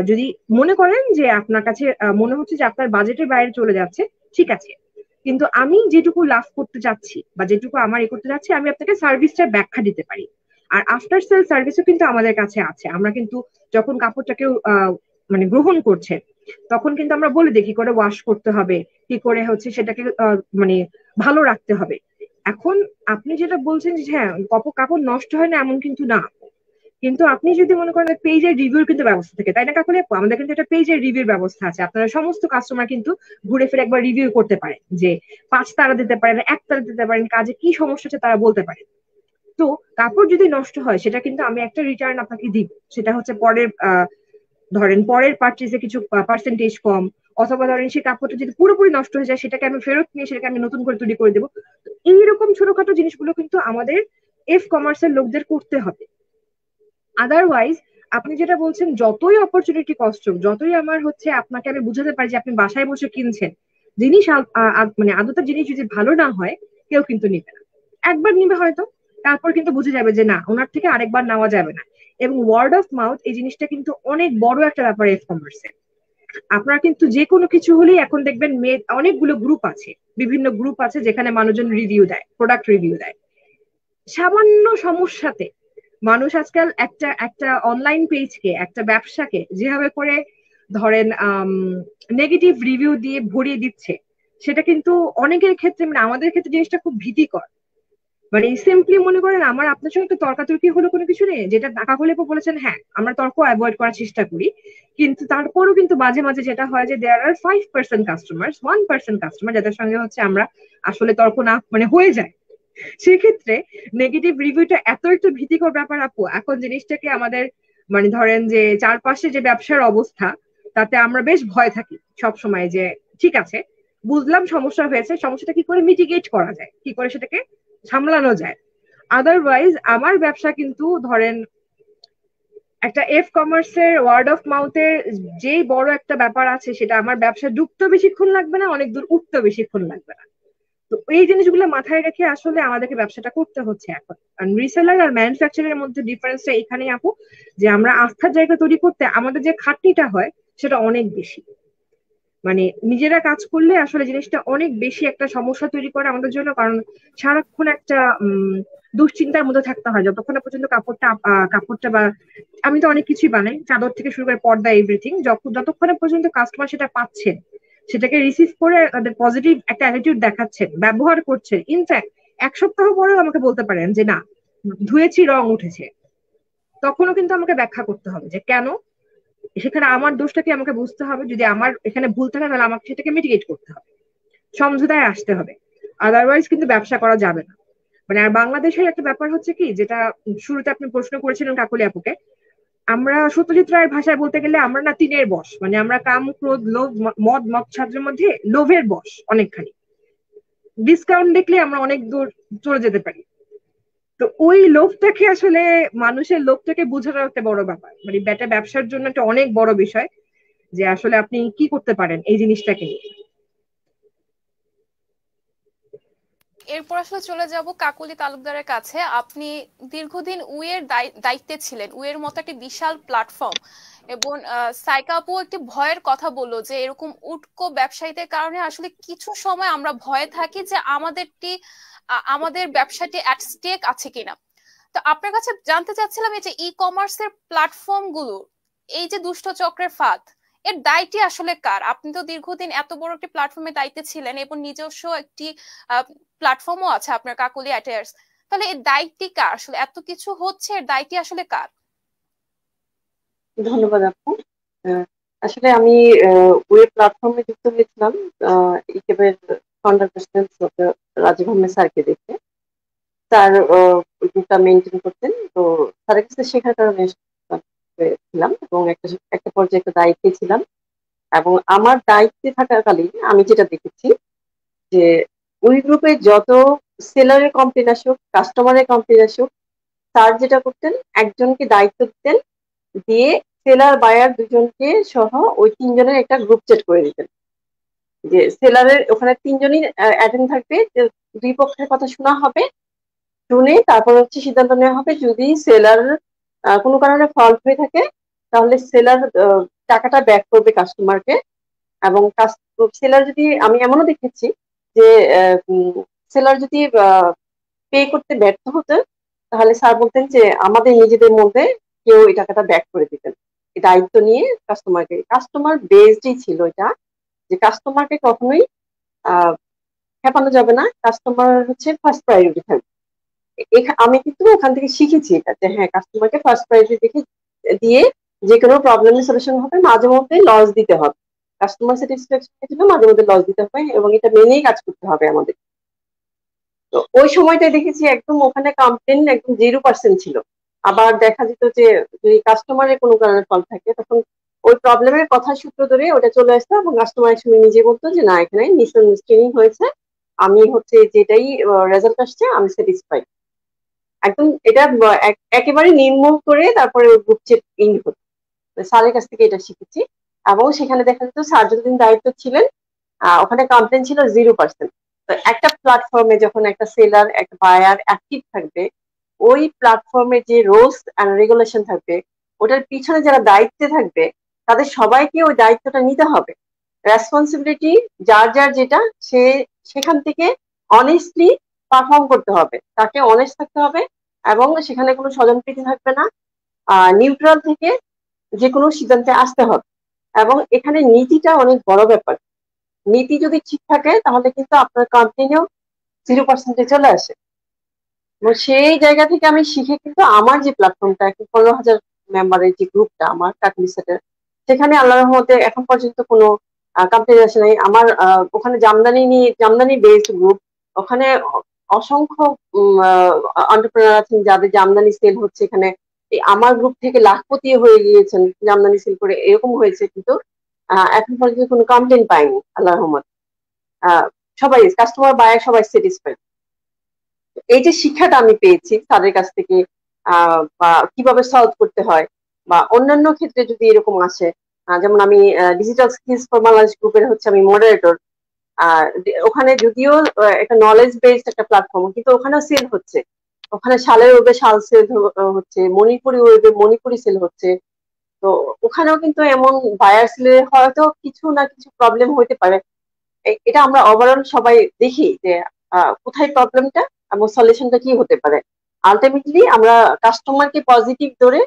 যদি মনে করেন যে আপনার কাছে মনে হচ্ছে যে আপনার বাজেটের বাইরে চলে যাচ্ছে, ঠিক আছে, কিন্তু আমি যেটুকু লাভ করতে যাচ্ছি বা যেটুকু আমার করতে যাচ্ছি, আমি আপনাকে সার্ভিসটার ব্যাখ্যা দিতে পারি। আর আফটার সেল সার্ভিসও কিন্তু আমাদের কাছে আছে। আমরা কিন্তু যখন কাপড়টাকে মানে গ্রহণ করছে, তখন কিন্তু আমরা বলে দিই কি করে ওয়াশ করতে হবে, কি করে হচ্ছে সেটাকে মানে ভালো রাখতে হবে। এখন আপনি যেটা বলছেন যে হ্যাঁ কাপড় কাপড় নষ্ট হয় না, এমন কিন্তু না। কিন্তু আপনি যদি মনে করেন পেজের রিভিউর কিন্তু ব্যবস্থা থাকে, তাই না কাকুলি আপু? আমাদের কিন্তু একটা পেজের রিভিউর ব্যবস্থা আছে, আপনারা সমস্ত কাস্টমার কিন্তু ঘুরে ফিরে একবার রিভিউ করতে পারেন, যে 5 তারা দিতে পারেন, 1 তারা দিতে পারেন, কাজে কি সমস্যা হচ্ছে তারা বলতে পারেন। তো কাপড় যদি নষ্ট হয় সেটা কিন্তু আমি একটা রিটার্ন আপনাকে দিব, সেটা হচ্ছে পরের ধরেন পরের পারচেজে কিছু পার্সেন্টেজ কম, অথবা ধরেন সেই কাপড়টা যদি পুরোপুরি নষ্ট হয়ে যায় সেটাকে আমি ফেরত নিয়ে সেটাকে আমি নতুন করে তৈরি করে দেবো। তো এইরকম ছোটখাটো জিনিসগুলো কিন্তু আমাদের এফ কমার্সের লোকদের করতে হবে। আদারওয়াইজ আপনি যেটা বলছেন, যতই অপরচুনিটি কস্ট হোক, যতই আমার হচ্ছে আপনাকে আমি বুঝাতে পারি যে আপনি বাসায় বসে কিনছেন, জিনিস মানে আদতের জিনিস যদি ভালো না হয়, কেউ কিন্তু নিবে না। একবার নিবে হয়তো, তারপর কিন্তু বুঝে যাবে যে না, ওনার থেকে আরেকবার নেওয়া যাবে না। এবং ওয়ার্ড অফ মাউথ এই জিনিসটা কিন্তু অনেক বড় একটা ব্যাপার এফ কমার্সে। আপনারা কিন্তু যে কোনো কিছু হলেই এখন দেখবেন অনেকগুলো গ্রুপ আছে, বিভিন্ন গ্রুপ আছে যেখানে মানুষজন রিভিউ দেয়, প্রোডাক্ট রিভিউ দেয়। সামান্য সমস্যাতে মানুষ আজকাল একটা একটা অনলাইন পেজকে, একটা ব্যবসাকে যেভাবে করে ধরেন নেগেটিভ রিভিউ দিয়ে ভরিয়ে দিচ্ছে, সেটা কিন্তু অনেকের ক্ষেত্রে, মানে আমাদের ক্ষেত্রে জিনিসটা খুব ভীতিকর। মানে সিম্পলি মনে করেন আমার আপনার সঙ্গে একটু তর্কাতর্কি হলো কোনো কিছু নেই, যেটা ঢাকা হলে বলেছেন, হ্যাঁ আমরা তর্ক অ্যাভয়েড করার চেষ্টা করি, কিন্তু তারপরও কিন্তু মাঝে মাঝে যেটা হয় যে দেয়ার আর 5% কাস্টমার, 1% কাস্টমার যাদের সঙ্গে হচ্ছে আমরা আসলে তর্ক না মানে হয়ে যায়। সেক্ষেত্রে নেগেটিভ রিভিউটা এত একটু ভীতিকর ব্যাপার আপু। এখন জিনিসটাকে আমাদের মানে ধরেন যে চারপাশে যে ব্যবসার অবস্থা, তাতে আমরা বেশ ভয় থাকি সব সময় যে ঠিক আছে, বুঝলাম সমস্যা হয়েছে, সমস্যাটা কি করে মিটিগেট করা যায়, কি করে সেটাকে সামলানো যায়। আদারওয়াইজ আমার ব্যবসা কিন্তু ধরেন একটা এফ কমার্সের ওয়ার্ড অফ মাউথের যেই বড় একটা ব্যাপার আছে, সেটা আমার ব্যবসা ডুবতে বেশিক্ষণ লাগবে না, অনেক দূর উঠতে বেশিক্ষণ লাগবে না। তো এই জিনিসগুলো মাথায় রেখে আসলে আমাদেরকে ব্যবসাটা করতে হচ্ছে এখন। কারণ রিসেলার আর ম্যানুফ্যাকচারের মধ্যে ডিফারেন্সটা এখানেই আপু, যে আমরা আস্থার জায়গা তৈরি করতে আমাদের যে খাটনিটা হয় সেটা অনেক বেশি। মানে নিজেরা কাজ করলে আসলে জিনিসটা অনেক বেশি একটা সমস্যা তৈরি করে আমাদের জন্য। কারণ সারাক্ষণ একটা দুশ্চিন্তার মধ্যে থাকতে হয় যতক্ষণ না পর্যন্ত কাপড়টা বা আমি তো অনেক কিছুই বানাই, চাদর থেকে শুরু করে পর্দা এভরিথিং, যতক্ষণ না পর্যন্ত কাস্টমার সেটা পাচ্ছেন, সেটাকে রিসিভ করে তাদের পজিটিভ একটা অ্যাটিটিউড দেখাচ্ছেন, ব্যবহার করছেন, ইনফ্যাক্ট 1 সপ্তাহ পরেও আমাকে বলতে পারেন যে না ধুয়েছি রং উঠেছে, তখনও কিন্তু আমাকে ব্যাখ্যা করতে হবে যে কেন। সেখানে আমার দোষটাকে আমাকে বুঝতে হবে, যদি আমার এখানে ভুল থাকে তাহলে আমাকে সেটাকে মিটিগেট করতে হবে, সমঝোতায় আসতে হবে, আদারওয়াইজ কিন্তু ব্যবসা করা যাবে না। মানে আর বাংলাদেশের একটা ব্যাপার হচ্ছে কি, যেটা শুরুতে আপনি প্রশ্ন করেছিলেন কাকলি আপুকে, আমরা সত্যজিৎ রায়ের ভাষায় বলতে গেলে আমরা না তিনের বশ, মানে আমরা কাম ক্রোধ লোভ মদ মৎসাদের মধ্যে লোভের বশ অনেকখানি। ডিসকাউন্ট দেখলে আমরা অনেক দূর চলে যেতে পারি। তো ওই লোভটাকে আসলে, মানুষের লোভটাকে বোঝানো একটা বড় ব্যাপার, মানে ব্যবসার জন্য একটা অনেক বড় বিষয়, যে আসলে আপনি কি করতে পারেন এই জিনিসটাকে নিয়ে। এরপর আসলে চলে যাব কাকলি তালুকদারের কাছে। আপনি দীর্ঘদিন উইয়ের দায়িত্বে ছিলেন, উইয়ের মতো একটি বিশাল প্ল্যাটফর্ম, এবং সাইকা আপু একটি ভয়ের কথা বললো যে এরকম উটকো ব্যবসায়ীদের কারণে আসলে কিছু সময় আমরা ভয়ে থাকি যে আমাদের ব্যবসাটি অ্যাট স্টেক আছে কিনা। তো আপনার কাছে জানতে চাচ্ছিলাম এই যে ই কমার্সের প্ল্যাটফর্ম গুলো, এই যে দুষ্ট চক্রের ফাঁদ, এর দায়টি আসলে কার? আপনি তো দীর্ঘদিন এত বড় একটি প্ল্যাটফর্মে দায়িত্বে ছিলেন এবং নিজস্ব একটি প্ল্যাটফর্মও আছে আপনার, কাকলি অ্যাটায়ার্স। তাহলে এর দায়টি কার? আসলে এত কিছু হচ্ছে, এর দায়টি আসলে কার? ধন্যবাদ আপু। আসলে আমি ওয়েব প্ল্যাটফর্মে যুক্ত হয়েছিলাম ইকেবের ফাউন্ডার প্রেসিডেন্ট রাজীব আহমেদ স্যারকে দেখে। স্যার গ্রুপটা মেনটেন করতেন, তো স্যারের কাছে শেখার কারণে ছিলাম এবং একটা একটা পর্যায়ে একটা দায়িত্বে ছিলাম। এবং আমার দায়িত্বে থাকাকালীন আমি যেটা দেখেছি যে ওই গ্রুপে যত সেলারের কমপ্লেন আসুক, কাস্টমারের কমপ্লেন আসুক, স্যার যেটা করতেন একজনকে দায়িত্ব দিতেন, দিয়ে সেলার বায়ার দুজনকে সহ ওই তিনজনের একটা গ্রুপ চ্যাট করে দিতেন, যে সেলারের ওখানে তিনজনই অ্যাটেন্ড থাকবে, যে দুই পক্ষের কথা শোনা হবে, শুনে তারপর হচ্ছে সিদ্ধান্ত নেওয়া হবে। যদি সেলার কোনো কারণে ফল্ট হয়ে থাকে তাহলে সেলার টাকাটা ব্যাক করবে কাস্টমারকে। এবং সেলার যদি, আমি এমনও দেখেছি যে সেলার যদি পে করতে ব্যর্থ হতো তাহলে স্যার বলতেন যে আমাদের নিজেদের মধ্যে কেউ এই টাকাটা ব্যাক করে দিতেন, এই দায়িত্ব নিয়ে কাস্টমার বেসডই ছিল এটা, যে কাস্টমারকে কখনোই খেপানো যাবে না, কাস্টমার হচ্ছে ফার্স্ট প্রায়োরিটি থাকবে। আমি কিন্তু ওখান থেকে শিখেছি এটা, যে হ্যাঁ কাস্টমারকে ফার্স্ট প্রায়োরিটি দেখে দিয়ে যে কোনো প্রবলেমের সলিউশন হবে, মাঝে মধ্যে লস দিতে হবে, কাস্টমার স্যাটিসফ্যাকশনের জন্য মাঝে মধ্যে লস দিতে হবে, এবং এটা মেনেই কাজ করতে হবে আমাদের। তো ওই সময়টা দেখেছি একদম ওখানে কমপ্লেন একদম 0% ছিল। আবার দেখা যেত যে যদি কাস্টমারের কোনো কারণে ফল থাকে তখন ওই প্রবলেমের কথা সূত্র ধরে ওটা চলে আসতো এবং কাস্টমার একসঙ্গে নিজে বলতো যে না এখানে মিসআন্ডারস্ট্যান্ডিং হয়েছে, আমি হচ্ছে যেটাই রেজাল্ট আসছে আমি স্যাটিসফাইড। একদম এটা একেবারে নির্মূল করে তারপরে ওই গ্রুপ চ্যাট ইন হতো। স্যারের কাছ থেকে এটা শিখেছি। এবং সেখানে দেখা যেত স্যার যতদিন দায়িত্ব ছিলেন ওখানে কমপ্লেন ছিল 0%। তো একটা প্ল্যাটফর্মে যখন একটা সেলার একটা বায়ার অ্যাক্টিভ থাকবে, ওই প্ল্যাটফর্মে যে রুলস এন্ড রেগুলেশন থাকবে ওটার পিছনে যারা দায়িত্বে থাকবে তাদের সবাইকে ওই দায়িত্বটা নিতে হবে। রেসপন্সিবিলিটি যার যার যেটা, সে সেখান থেকে অনেস্টলি পারফর্ম করতে হবে, তাকে অনেস্ট থাকতে হবে এবং সেখানে কোনো স্বজনপ্রীতি থাকবে না, নিউট্রাল থেকে যে কোনো সিদ্ধান্তে আসতে হবে। এবং এখানে নীতিটা অনেক বড় ব্যাপার, নীতি যদি ঠিক থাকে তাহলে কিন্তু আপনার কন্টিনিউ 0%-এ চলে আসে। এবং সেই জায়গা থেকে আমি শিখে কিন্তু আমার যে প্ল্যাটফর্মটা 15,000 মেম্বারের যে গ্রুপটা আমার কাকলি সেটের, সেখানে আল্লাহর রহমতে এখন পর্যন্ত কোনো কমপ্লেন আসে নাই। আমার ওখানে জামদানি বেসড গ্রুপ, ওখানে অসংখ্য এন্টারপ্রেনার আছেন যাদের জামদানি সেল হচ্ছে। এখানে আমার গ্রুপ থেকে লাখপতি হয়ে গিয়েছেন জামদানি সেল করে, এরকম হয়েছে। কিন্তু এখন পর্যন্ত কোনো কমপ্লেন পাইনি আল্লাহর রহমত। সবাই কাস্টমার বায়ার সবাই স্যাটিসফাইড। এই যে শিক্ষাটা আমি পেয়েছি তাদের কাছ থেকে, বা কিভাবে সলভ করতে হয়, বা অন্যান্য ক্ষেত্রে যদি এরকম আসে, যেমন আমি ডিজিটাল স্কিলস ফর বাংলাদেশ গ্রুপের হচ্ছে আমি মডারেটর। ওখানে যদিও একটা নলেজ বেসড একটা প্ল্যাটফর্ম, কিন্তু ওখানেও সেল হচ্ছে। ওখানে শালের ওয়েবে শাল সেল হচ্ছে, মণিপুরি ওয়েবে মণিপুরি সেল হচ্ছে। তো ওখানেও কিন্তু এমন বায়ার সেলের হয়তো কিছু না কিছু প্রবলেম হইতে পারে। এটা আমরা ওভারঅল সবাই দেখি যে কোথায় প্রবলেমটা এবং সলিউশনটা কি হতে পারে। আলটিমেটলি আমরা কাস্টমারকে পজিটিভ ধরে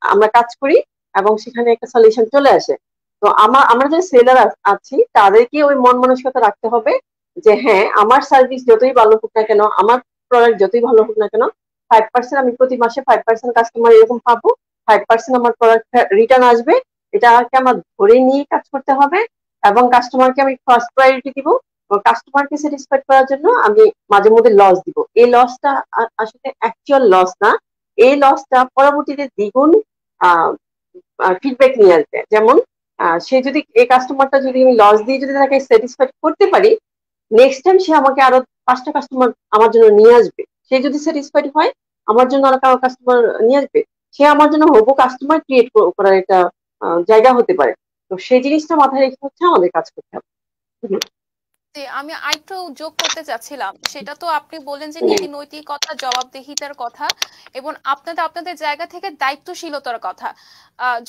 আমরা কাজ করি এবং সেখানে একটা সলিউশন চলে আসে। তো আমরা যে সেলার আছি তাদেরকে ওই মন মানসিকতা রাখতে হবে যে হ্যাঁ, আমার সার্ভিস যতই ভালো হোক না কেন, আমার প্রোডাক্ট যতই ভালো হোক না কেন, 5% আমি প্রতি মাসে 5% কাস্টমার এরকম পাবো, 5% আমার প্রোডাক্ট রিটার্ন আসবে। এটাকে আমার ধরে নিয়ে কাজ করতে হবে এবং কাস্টমারকে আমি ফার্স্ট প্রায়োরিটি দিব। কাস্টমারকে স্যাটিসফাইড করার জন্য আমি মাঝে মধ্যে লস দিব। এই লসটা আসলে অ্যাকচুয়াল লস না, এই লসটা পরবর্তীতে দ্বিগুণ ফিডব্যাক নিয়ে আসবে। যেমন সে যদি এই কাস্টমারটা যদি আমি লস দিয়ে যদি তাকে স্যাটিসফাইড করতে পারি, নেক্সট টাইম সে আমাকে আরো 5টা কাস্টমার আমার জন্য নিয়ে আসবে। সে যদি স্যাটিসফাইড হয়, আমার জন্য আরো কারো কাস্টমার নিয়ে আসবে। সে আমার জন্য হবু কাস্টমার ক্রিয়েট করার একটা জায়গা হতে পারে। তো সেই জিনিসটা মাথায় রেখে হচ্ছে আমাদের কাজ করতে হবে। আমি আরেকটু যোগ করতে চাচ্ছিলাম, সেটা তো আপনি বললেন যে নীতি নৈতিকতা, জবাবদিহিতার কথা এবং আপনাদের জায়গা থেকে দায়িত্বশীলতার কথা।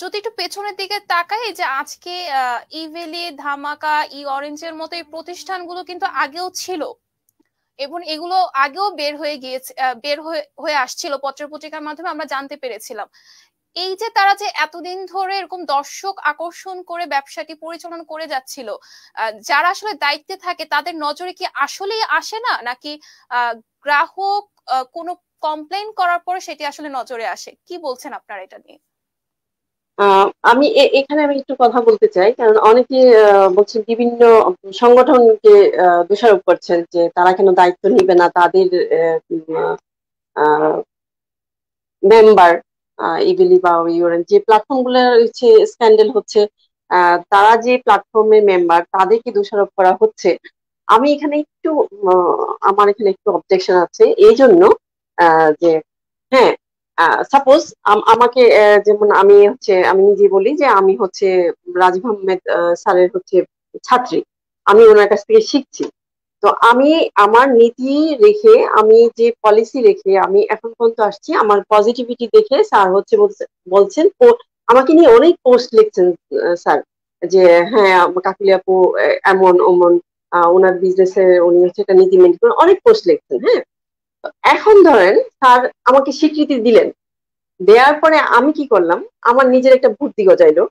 যদি একটু পেছনের দিকে তাকাই, যে আজকে ইভেলি, ধামাকা, অরেঞ্জের মতো এই প্রতিষ্ঠানগুলো কিন্তু আগেও ছিল এবং এগুলো আগেও বের হয়ে আসছিল পত্র পত্রিকার মাধ্যমে, আমরা জানতে পেরেছিলাম। এই যে তারা যে এতদিন ধরে এরকম দর্শক আকর্ষণ করে ব্যবসাটি পরিচালনা করে যাচ্ছিল, যারা আসলে দায়িত্বে থাকে তাদের নজরে কি আসলেই আসে না, নাকি গ্রাহক কোনো কমপ্লেইন করার পরে সেটি আসলে নজরে আসে? কি বলছেন আপনারা এটা নিয়ে? আমি এখানে আমি একটু কথা বলতে চাই, কারণ অনেকে বলছেন বিভিন্ন সংগঠনকে দোষারোপ করছেন যে তারা কেন দায়িত্ব নিবে না, তাদের মেম্বার ইভিলি বা ইউরেন যে প্ল্যাটফর্ম গুলো হচ্ছে স্ক্যান্ডেল হচ্ছে, তারা যে প্ল্যাটফর্মের মেম্বার তাদেরকে দোষারোপ করা হচ্ছে। আমি এখানে একটু আমার এখানে একটু অবজেকশন আছে এই জন্য যে হ্যাঁ, সাপোজ আমাকে যেমন আমি নিজে বলি যে আমি হচ্ছে রাজীব আহমেদ স্যারের হচ্ছে ছাত্রী, আমি ওনার কাছ থেকে শিখছি। তো আমি আমার নীতি রেখে, আমি যে পলিসি রেখে আমি এখন পর্যন্ত আসছি, আমার পজিটিভিটি দেখে স্যার হচ্ছে বলছেন আমাকে নিয়ে অনেক পোস্ট লিখছেন স্যার, যে হ্যাঁ কাকুলি আপু এমন ওমন, ওনার বিজনেসে উনি হচ্ছে একটা নীতি মেনে করেন, অনেক পোস্ট লিখছেন। হ্যাঁ, এখন ধরেন স্যার আমাকে স্বীকৃতি দিলেন, দেওয়ার পরে আমি কি করলাম, আমার নিজের একটা বুদ্ধি গজাইলো।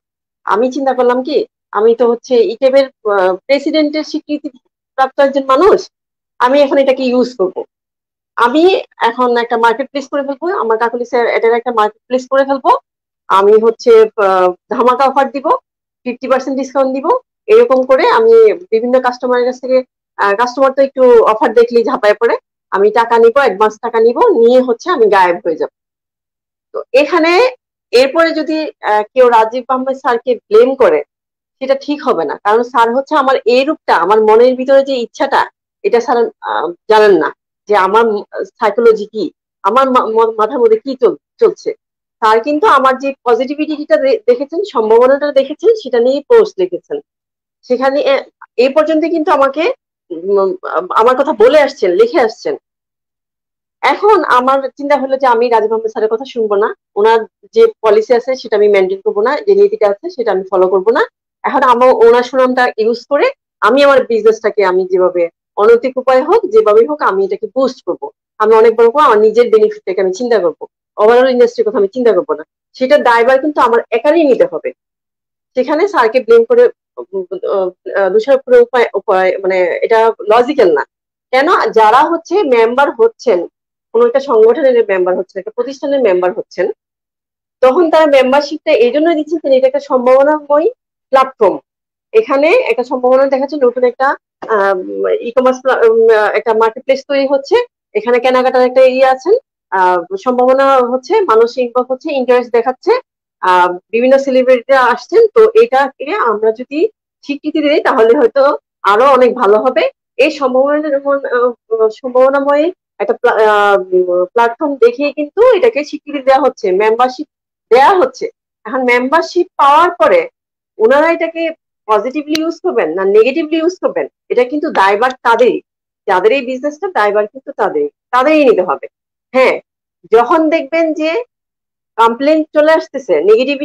আমি চিন্তা করলাম কি, আমি তো হচ্ছে ইটেবের প্রেসিডেন্টের স্বীকৃতি প্রাপ্ত একজন মানুষ, আমি এখন এটাকে ইউজ করব। আমি এখন একটা মার্কেট প্লেস করে ফেলবো, আমার কাকুলি স্যার এটার একটা মার্কেট প্লেস করে ফেলবো। আমি হচ্ছে ধামাকা অফার দিব, 50% ডিসকাউন্ট দিব। এরকম করে আমি বিভিন্ন কাস্টমারের কাছ থেকে, কাস্টমার তো একটু অফার দেখলেই ঝাঁপায় পড়ে, আমি টাকা নিব, অ্যাডভান্স টাকা নিব, নিয়ে হচ্ছে আমি গায়েব হয়ে যাব। তো এখানে এরপরে যদি কেউ রাজীব আহমেদ স্যারকে ব্লেম করে, সেটা ঠিক হবে না। কারণ স্যার হচ্ছে আমার এই রূপটা, আমার মনের ভিতরে যে ইচ্ছাটা, এটা স্যার জানেন না যে আমার সাইকোলজি কি, আমার মাথার মধ্যে কি চলছে। স্যার কিন্তু আমার যে পজিটিভিটিটা দেখেছেন, সম্ভাবনাটা দেখেছেন, সেটা নিয়ে পোস্ট লিখেছেন। সেখানে এই পর্যন্ত কিন্তু আমাকে আমার কথা বলে আসছেন, লিখে আসছেন। এখন আমার চিন্তা হলো যে আমি রাজীব আহমেদ স্যারের কথা শুনবো না, ওনার যে পলিসি আছে সেটা আমি মেনটেন করবো না, যে নীতিটা আছে সেটা আমি ফলো করবো না। এখন আমার ওনার সুনামটা ইউজ করে আমি আমার বিজনেসটাকে আমি যেভাবে অনৈতিক উপায় হোক, যেভাবে হোক, আমি এটাকে বুস্ট করবো। আমি অনেক বড় করে আমার নিজের বেনিফিটটাকে আমি চিন্তা করবো, ওভারঅল ইন্ডাস্ট্রির কথা আমি চিন্তা করবো না। সেটা দায়ভার কিন্তু আমার একারই নিতে হবে। সেখানে স্যারকে ব্লেম করে দোষারোপ করে উপায় উপায় মানে এটা লজিক্যাল না। কেন, যারা হচ্ছে মেম্বার হচ্ছেন, কোন একটা সংগঠনের মেম্বার হচ্ছেন, একটা প্রতিষ্ঠানের মেম্বার হচ্ছেন, তখন তারা মেম্বারশিপটা এই জন্য দিচ্ছেন এটা একটা সম্ভাবনাময় প্ল্যাটফর্ম। এখানে একটা সম্ভাবনা দেখাচ্ছে, নতুন একটা ই কমার্স একটা মার্কেট প্লেস তৈরি হচ্ছে, এখানে কেনাকাটার একটা আছেন, সম্ভাবনা হচ্ছে, মানুষ ইনভলভ হচ্ছে, ইন্টারেস্ট দেখাচ্ছে, বিভিন্ন সেলিব্রিটিরা আসছেন। তো এটাকে আমরা যদি স্বীকৃতি দিই তাহলে হয়তো আরো অনেক ভালো হবে। এই সম্ভাবনাময় একটা প্ল্যাটফর্ম দেখিয়ে কিন্তু এটাকে স্বীকৃতি দেওয়া হচ্ছে, মেম্বারশিপ দেওয়া হচ্ছে। এখন মেম্বারশিপ পাওয়ার পরে ওনারা এটাকে পজিটিভলি ইউজ করবেন না নেগেটিভলি ইউজ করবেন, এটা কিন্তু দায়ভার তাদেরই, যাদের এই বিজনেসটা দায়ভার কিন্তু তাদেরই নিতে হবে। হ্যাঁ, যখন দেখবেন যে কমপ্লেন চলে আসতেছে, নেগেটিভ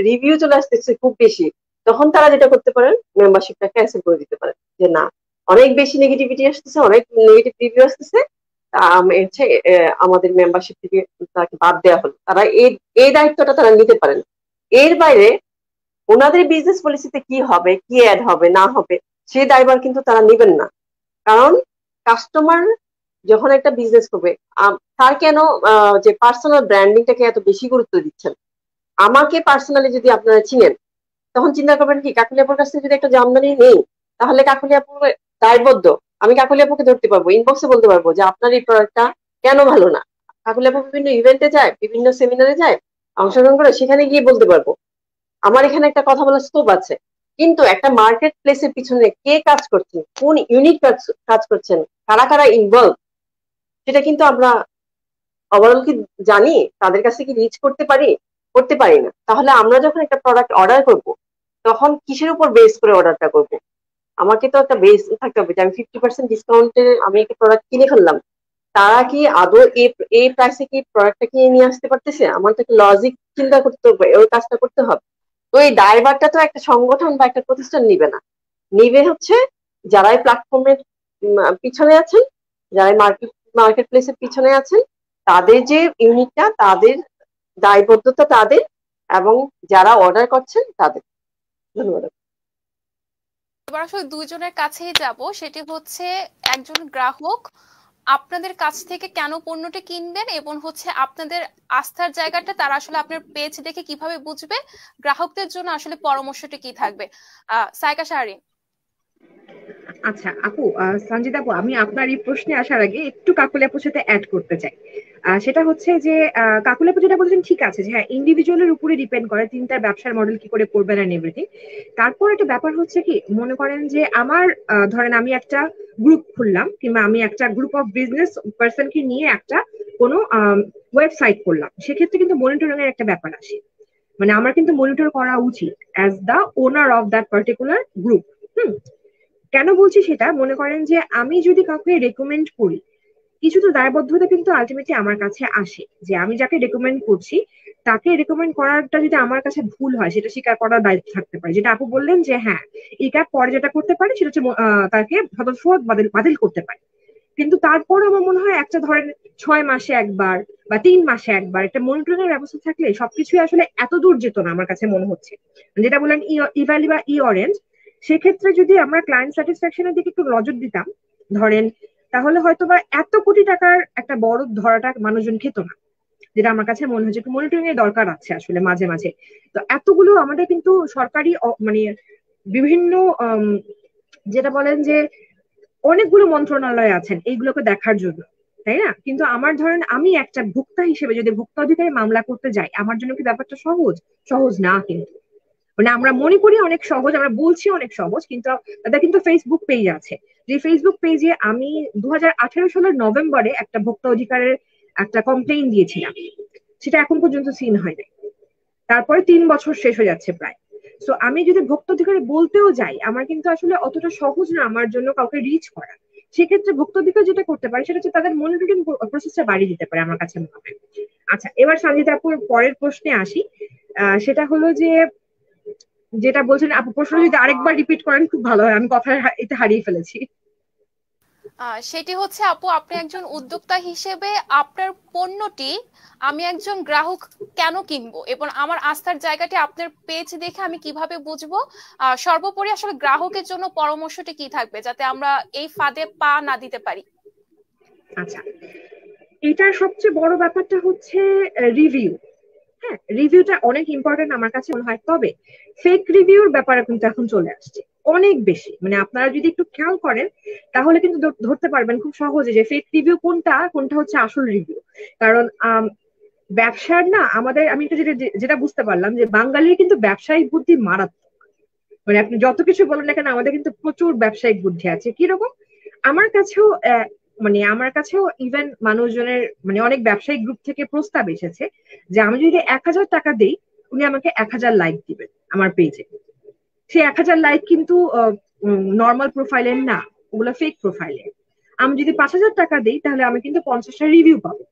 রিভিউ চলে আসতেছে খুব বেশি, তখন তারা যেটা করতে পারেন, মেম্বারশিপটা ক্যান্সেল করে দিতে পারেন, যে না অনেক বেশি নেগেটিভিটি আসতেছে, অনেক নেগেটিভ রিভিউ আসতেছে, হচ্ছে আমাদের মেম্বারশিপ থেকে তাকে বাদ দেওয়া হলো। তারা এই দায়িত্বটা তারা নিতে পারেন। এর বাইরে ওনাদের বিজনেস পলিসিতে কি হবে, কি অ্যাড হবে না হবে, সেই দায়ভার কিন্তু তারা নেবেন না। কারণ কাস্টমার যখন একটা বিজনেস করবে, তার কেন যে পার্সোনাল ব্র্যান্ডিংটাকে এত বেশি গুরুত্ব দিচ্ছেন? আমাকে পার্সোনালি যদি আপনারা চিনেন, তখন চিন্তা করবেন কি কাকুলি আপুর কাছ থেকে যদি একটা জামদানি নেই, তাহলে কাকুলি আপু দায়বদ্ধ, আমি কাকুলি আপুকে ধরতে পারবো, ইনবক্সে বলতে পারবো যে আপনার এই প্রোডাক্টটা কেন ভালো না। কাকুলি আপু বিভিন্ন ইভেন্টে যায়, বিভিন্ন সেমিনারে যায়, অংশগ্রহণ করে, সেখানে গিয়ে বলতে পারবো আমার এখানে একটা কথা বলার স্কোপ আছে। কিন্তু একটা মার্কেট প্লেসের পিছনে কে কাজ করছেন, কোন ইউনিট কাজ করছেন, কারা কারা ইনভলভ, সেটা কিন্তু আমরা ওভারঅল কি জানি? তাদের কাছে কি রিচ করতে পারি না। তাহলে আমরা যখন একটা প্রোডাক্ট অর্ডার করব, তখন কিসের উপর বেস করে অর্ডারটা করব? আমাকে তো একটা বেস থাকতে হবে যে আমি 50% ডিসকাউন্টে আমি একটা প্রোডাক্ট কিনে ফেললাম, তারা কি আদৌ এই প্রাইসে কি প্রোডাক্টটা কিনে নিয়ে আসতে পারতেছে? আমার তো একটা লজিক চিন্তা করতে হবে, ওই কাজটা করতে হবে। তো এই দায়ভারটা তো একটা সংগঠন বা একটা প্রতিষ্ঠান নিবে না, নিবে হচ্ছে যারা এই প্ল্যাটফর্মের পিছনে আছেন, যারা মার্কেট প্লেসের পিছনে আছেন, তাদের যে ইউনিটটা, তাদের দায়বদ্ধতা তাদের, এবং যারা অর্ডার করছেন তাদের। ধন্যবাদ। এবার আসলে দুইজনের কাছেই যাব, সেটি হচ্ছে একজন গ্রাহক আপনাদের কাছ থেকে কেন পণ্যটি কিনবেন, এবং হচ্ছে আপনাদের আস্থার জায়গাটা তারা আসলে আপনার পেজ দেখে কিভাবে বুঝবে, গ্রাহকদের জন্য আসলে পরামর্শটি কি থাকবে। সাইকা শাহরিন। আচ্ছা আপু, সঞ্জিত আপু, আমি আপনার এই প্রশ্নে আসার আগে একটু কাকুলি আপুর সাথে অ্যাড করতে চাই। সেটা হচ্ছে যে কাকুলি আপু যেটা বলছেন ঠিক আছে, যে হ্যাঁ ইন্ডিভিজুয়ালের উপরে ডিপেন্ড করে তিনি তার ব্যবসার মডেল কি করে করবেন এন্ড এভরিথিং। তারপর একটা ব্যাপার হচ্ছে কি, মনে করেন যে আমার ধরেন আমি একটা গ্রুপ খুললাম, কিংবা আমি একটা গ্রুপ অফ বিজনেস পার্সনকে নিয়ে একটা কোনো ওয়েবসাইট করলাম, সেক্ষেত্রে কিন্তু মনিটরিং এর একটা ব্যাপার আসে। মানে আমার কিন্তু মনিটর করা উচিত as the owner of that particular group. হুম। কেন বলছি সেটা, মনে করেন যে আমি যদি কাউকে রেকমেন্ড করি, কিছু তো দায়বদ্ধতা কিন্তু আলটিমেটলি আমার কাছে আসে, যে আমি যাকে রেকমেন্ড করছি তাকে রেকমেন্ড করাটা যদি আমার কাছে ভুল হয়, সেটা স্বীকার করার দায়িত্ব থাকতে পারে। যেটা আপু বললেন যে হ্যাঁ, এই ক্যাব পরে যেটা করতে পারে সেটা হচ্ছে তাকে সদস্য বাতিল বাতিল করতে পারে। কিন্তু তারপর আমার মনে হয় একটা ধরেন 6 মাসে একবার বা 3 মাসে একবার একটা মনিটরিং এর ব্যবস্থা থাকলে সবকিছুই আসলে এত দূর যেত না আমার কাছে মনে হচ্ছে। যেটা বললেন ইভালি বা ই অরেঞ্জ, সেক্ষেত্রে যদি আমরা ক্লায়েন্ট স্যাটিসফ্যাকশনের দিকে একটু নজর দিতাম ধরেন, তাহলে হয়তো বা এত কোটি টাকার একটা বড় ধরাটা মানুষজন খেত না। যেটা আমার কাছে মনে হচ্ছে একটু মনিটরিং এর দরকার আছে আসলে মাঝে মাঝে। তো এতগুলো আমাদের কিন্তু সরকারি মানে বিভিন্ন যেটা বলেন যে অনেকগুলো মন্ত্রণালয় আছেন এইগুলোকে দেখার জন্য, তাই না? কিন্তু আমার ধরেন আমি একটা ভোক্তা হিসেবে যদি ভোক্তা অধিকারে মামলা করতে যাই, আমার জন্য কি ব্যাপারটা সহজ? সহজ না কিন্তু। মানে আমরা মনে করি অনেক সহজ, আমরা বলছি অনেক সহজ, কিন্তু তাদের কিন্তু ফেসবুক পেজ আছে, যে ফেসবুক পেজে আমি 2018 সালের নভেম্বরে একটা ভোক্তা অধিকারের একটা কমপ্লেইন দিয়েছিলাম, সেটা এখন পর্যন্ত সিন হয়নি। তারপরে 3 বছর শেষ হয়ে যাচ্ছে প্রায়। তো আমি যদি ভোক্তাধিকারে বলতেও যাই, আমার কিন্তু আসলে অতটা সহজ না আমার জন্য কাউকে রিচ করা। সেক্ষেত্রে ভোক্তাধিকার যেটা করতে পারে সেটা হচ্ছে তাদের মনিটরিং প্রসেসটা বাড়িয়ে দিতে পারে আমার কাছে মনে হয়। আচ্ছা, এবার সঞ্জিতা আপুর পরের প্রশ্নে আসি। সেটা হলো যে যেটা বলছেন আপু, প্রশ্ন যদি আরেকবার রিপিট করেন খুব ভালো হয়, আমি কথা এতে হারিয়ে ফেলেছি। সেটি হচ্ছে আপু, আপনি একজন উদ্যোক্তা হিসেবে আপনার পণ্যটি আমি একজন গ্রাহক কেন কিনবো, এবং আমার আস্থার জায়গাটি আপনার পেজ দেখে আমি কিভাবে বুঝবো। সর্বোপরি আসলে গ্রাহকের জন্য পরামর্শটি কি থাকবে, যাতে আমরা এই ফাঁদে পা না দিতে পারি। আচ্ছা, এটার সবচেয়ে বড় ব্যাপারটা হচ্ছে রিভিউ। হ্যাঁ, রিভিউটা অনেক ইম্পর্টেন্ট আমার কাছে মনে হয়। তবে ফেক রিভিউর ব্যাপারে কিন্তু এখন চলে আসছে অনেক বেশি। মানে আপনারা যদি একটু খেয়াল করেন তাহলে কিন্তু ধরতে পারবেন খুব সহজে যে ফেক রিভিউ কোনটা কোনটা হচ্ছে আসল রিভিউ। কারণ ব্যবসার না আমাদের, আমি এটা যেটা যেটা বুঝতে পারলাম যে বাঙালির কিন্তু ব্যবসায়িক বুদ্ধি মারাত্মক। মানে আপনি যত কিছু বলেন না কেন, আমাদের কিন্তু প্রচুর ব্যবসায়িক বুদ্ধি আছে। কিরকম, আমার কাছেও আমার কাছেও ইভেন মানুষজনের মানে অনেক ব্যবসায়িক গ্রুপ থেকে প্রস্তাব এসেছে যে আমি যদি 1000 টাকা দিই, উনি আমাকে 1000 লাইক দিবেন আমার পেজে। সেই 1,000 লাইক কিন্তু নর্মাল প্রোফাইলের না, ওগুলো ফেক প্রোফাইলের। আমি যদি 5,000 টাকা দিই তাহলে আমি কিন্তু 50টা রিভিউ পাবো।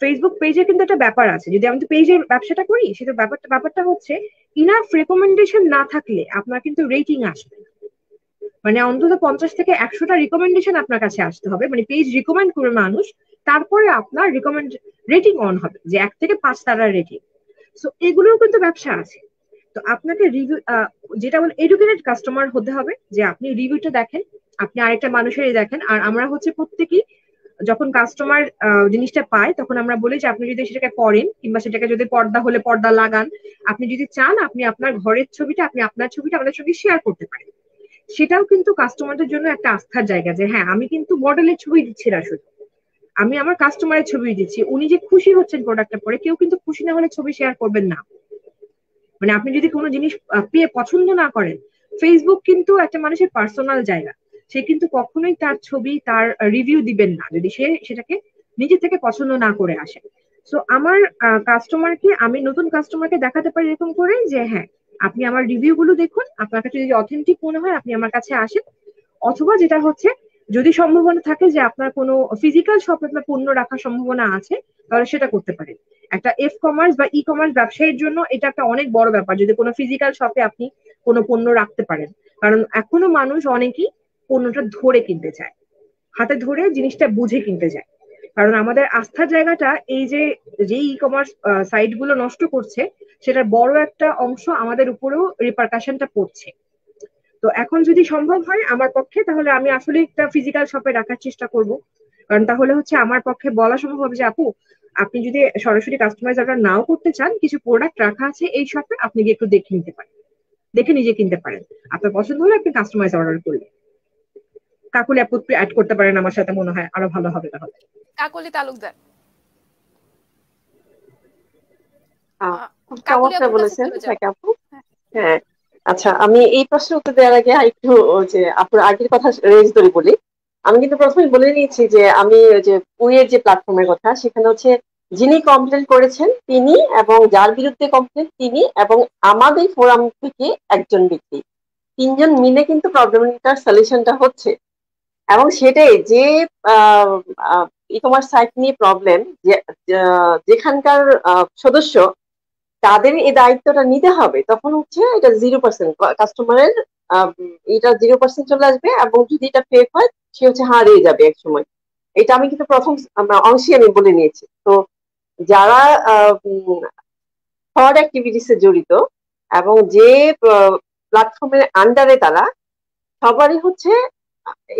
ফেসবুক পেজে কিন্তু একটা ব্যাপার আছে, যদি আমি পেজের ব্যবসাটা করি সেটা ব্যাপারটা হচ্ছে ইনাফ রেকমেন্ডেশন না থাকলে আপনার কিন্তু রেটিং আসবে না। মানে অন্তত 50 থেকে 100টা রিকমেন্ডেশন আপনার কাছে আসতে হবে, মানে পেজ রিকমেন্ড করে মানুষ, তারপরে আপনার রেটিং অন হবে, যে 1 থেকে 5 তারার রেটিং। সো এগুলোও কিন্তু ব্যবসা আছে। তো আপনাকে রিভিউ, যেটা বলে এডুকেটেড কাস্টমার হতে হবে, যে আপনি রিভিউটা দেখেন, আপনি আরেকটা মানুষেরই দেখেন। আর আমরা হচ্ছে প্রত্যেকেই যখন কাস্টমার জিনিসটা পায় তখন আমরা বলি যে আপনি যদি সেটাকে পড়েন, কিংবা সেটাকে যদি পর্দা হলে পর্দা লাগান, আপনি যদি চান আপনি আপনার ঘরের ছবিটা, আপনি আপনার ছবিটা আমাদের সঙ্গে শেয়ার করতে পারেন। সেটাও কিন্তু কাস্টমারদের জন্য একটা আস্থার জায়গা, যে হ্যাঁ আমি কিন্তু মডেলের ছবি দিচ্ছি না শুধু, আমি আমার কাস্টমারের ছবি দিচ্ছি, উনি যে খুশি হচ্ছেন প্রোডাক্টটা পরে, কেউ কিন্তু খুশি না হলে ছবি শেয়ার করবেন না। মানে আপনি যদি কোনো জিনিস পেয়ে পছন্দ না করেন, ফেসবুক কিন্তু একটা মানুষের পার্সোনাল জায়গা, সে কিন্তু কখনোই তার ছবি, তার রিভিউ দিবেন না যদি সে সেটাকে নিজে থেকে পছন্দ না করে আসে। সো আমার কাস্টমারকে, আমি নতুন কাস্টমারকে দেখাতে পারি এরকম করে যে হ্যাঁ আপনি আমার রিভিউ গুলো দেখুন, আপনার কাছে যদি অথেন্টিক মনে হয় আপনি আমার কাছে আসেন। অথবা যেটা হচ্ছে, যদি সম্ভাবনা থাকে যে আপনার কোনো ফিজিক্যাল শপে আপনার পণ্য রাখার সম্ভাবনা আছে, তাহলে সেটা করতে পারেন। একটা এফ কমার্স বা ই কমার্স ব্যবসায়ীর জন্য এটা একটা অনেক বড় ব্যাপার, যদি কোনো ফিজিক্যাল শপে আপনি কোনো পণ্য রাখতে পারেন। কারণ এখনো মানুষ অনেকেই পণ্যটা ধরে কিনতে চায়, হাতে ধরে জিনিসটা বুঝে কিনতে চায়। কারণ আমাদের আস্থার জায়গাটা এই যে ই কমার্স সাইট গুলো নষ্ট করছে, সেটার বড় একটা অংশ আমাদের উপরেও রিপারকাশনটা পড়ছে। তো এখন যদি সম্ভব হয় আমার পক্ষে, তাহলে আমি আসলে একটা ফিজিক্যাল শপে রাখার চেষ্টা করব। কারণ তাহলে হচ্ছে আমার পক্ষে বলা সম্ভব হবে যে আপু, আপনি যদি সরাসরি কাস্টমাইজ অর্ডার নাও করতে চান, কিছু প্রোডাক্ট রাখা আছে এই শপে, আপনি গিয়ে একটু দেখে নিতে পারেন, দেখে নিজে কিনতে পারেন। আপনার পছন্দ হলে আপনি কাস্টমাইজ অর্ডার করলেন। কাকুলি আপু অ্যাড করতে পারেন আমার সাথে, মনে হয় আরো ভালো হবে তাহলে। কাকলি তালুকদার, খুব কাকলি চমৎকার আপুর কাছে বলেছেন চলে যাও। আপু। হ্যাঁ, আচ্ছা, আমি এই প্রশ্ন উত্তর দেওয়ার আগে একটু যে আপুর আগের কথা রেজ ধরে বলি। আমি কিন্তু প্রথমে বলে নিয়েছি যে আমি যে উইয়ের যে প্ল্যাটফর্মের কথা, সেখানে হচ্ছে যিনি কমপ্লেন করেছেন তিনি, এবং যার বিরুদ্ধে কমপ্লেন তিনি, এবং আমাদের ফোরাম থেকে একজন ব্যক্তি, তিনজন মিলে কিন্তু প্রবলেমটার সলিউশনটা হচ্ছে। এবং সেটাই যে ই কমার্স সাইট নিয়ে প্রবলেম, যেখানকার সদস্য, তাদের এই দায়িত্বটা নিতে হবে, তখন হচ্ছে এটা 0% কাস্টমারের এটা 0% চলে আসবে, এবং যদি এটা ফেক হয় সে হচ্ছে হারিয়ে যাবে এক সময়। এটা আমি কিন্তু প্রথম অংশে আমি বলে নিয়েছি। তো যারা ফ্রড অ্যাক্টিভিটিসে জড়িত এবং যে প্ল্যাটফর্মের আন্ডারে, তারা সবারই হচ্ছে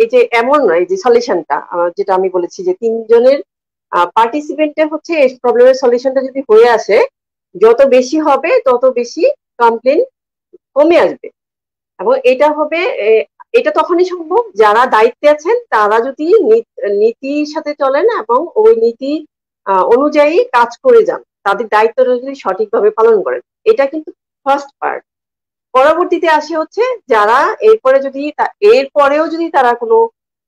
এই যে এমন নয়, যে সলিউশনটা যেটা আমি বলেছি যে তিনজনের পার্টিসিপেন্টের হচ্ছে এই প্রবলেমের সলিউশনটা যদি হয়ে আসে, যত বেশি হবে তত বেশি কমপ্লেন কমে আসবে। এবং এটা হবে, এটা তখনই সম্ভব যারা দায়িত্বে আছেন তারা যদি নীতির সাথে চলেন এবং ওই নীতি অনুযায়ী কাজ করে যান, তাদের দায়িত্বটা যদি সঠিকভাবে পালন করেন। এটা কিন্তু ফার্স্ট পার্ট। পরবর্তীতে আসে হচ্ছে যারা এরপরেও যদি তারা কোনো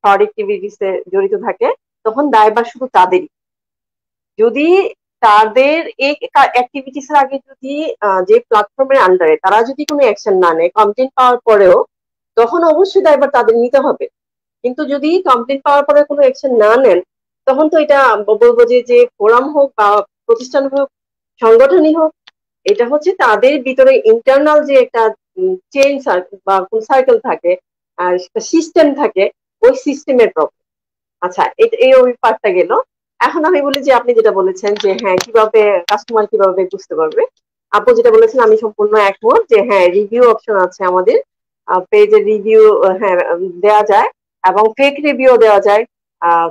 ফ্রড অ্যাক্টিভিটিসে জড়িত থাকে, তখন দায়ভার শুধু তাদেরই। যদি তাদের এই অ্যাক্টিভিটিস এর আগে যদি যে প্ল্যাটফর্মের আন্ডারে তারা যদি কোনো অ্যাকশন না নেয় কমপ্লেন পাওয়ার পরেও, তখন অবশ্যই দায়ভার তাদের নিতে হবে। কিন্তু যদি কমপ্লেন পাওয়ার পরে কোনো অ্যাকশন না নেন, তখন তো এটা বলবো যে ফোরাম হোক বা প্রতিষ্ঠান হোক, সংগঠনই হোক, এটা হচ্ছে তাদের ভিতরে ইন্টারনাল যে একটা চেইন বা কোন সার্কেল থাকে, আর সিস্টেম থাকে, ওই সিস্টেমের প্রবলেম। আচ্ছা, এই ওই পার্টটা গেল। এখন আমি বলি যে আপনি যেটা বলেছেন যে হ্যাঁ, কিভাবে কাস্টমার কিভাবে বুঝতে পারবে। আপু যেটা বলেছেন আমি সম্পূর্ণ একমত যে হ্যাঁ, রিভিউ অপশন আছে আমাদের পেজের, রিভিউ হ্যাঁ দেওয়া যায়, এবং ফেক রিভিউ দেওয়া যায়।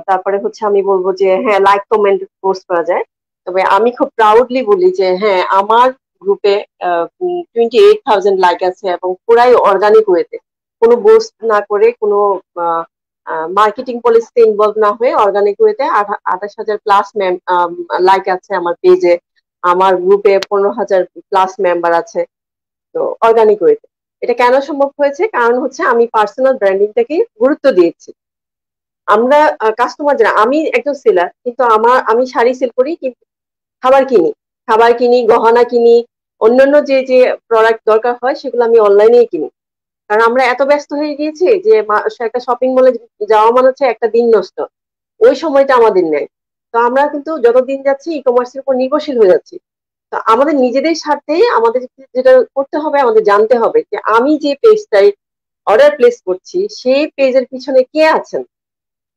তারপরে হচ্ছে আমি বলবো যে হ্যাঁ, লাইক কমেন্ট পোস্ট করা যায়। তবে আমি খুব প্রাউডলি বলি যে হ্যাঁ, আমার গ্রুপে 28,000 লাইক আছে, এবং পুরাই অর্গানিক ওয়েতে, কোনো বুস্ট না করে, কোনো মার্কেটিং পলিসিতে ইনভলভ না হয়ে অর্গানিক ওয়েতে 28,000 প্লাস লাইক আছে আমার পেজে। আমার গ্রুপে 15,000 প্লাস মেম্বার আছে। তো অর্গানিক ওয়েতে এটা কেন সম্ভব হয়েছে? কারণ হচ্ছে আমি পার্সোনাল ব্র্যান্ডিংটাকে গুরুত্ব দিয়েছি। আমরা কাস্টমার যারা, আমি একজন সেলার, কিন্তু আমি শাড়ি সেল করি, কিন্তু খাবার কিনি, গহনা কিনি, অন্যান্য যে যে প্রোডাক্ট দরকার হয় সেগুলো আমি অনলাইনেই কিনি। কারণ আমরা এত ব্যস্ত হয়ে গিয়েছি যে একটা শপিং মলে যাওয়া মানে হচ্ছে একটা দিন নষ্ট, ওই সময়টা আমাদের নেই। তো আমরা কিন্তু যত দিন যাচ্ছি ই কমার্সের উপর নির্ভরশীল হয়ে যাচ্ছি। তো আমাদের নিজেদের স্বার্থে আমাদের যেটা করতে হবে, আমাদের জানতে হবে যে আমি যে পেজটাই অর্ডার প্লেস করছি সেই পেজের পিছনে কে আছেন,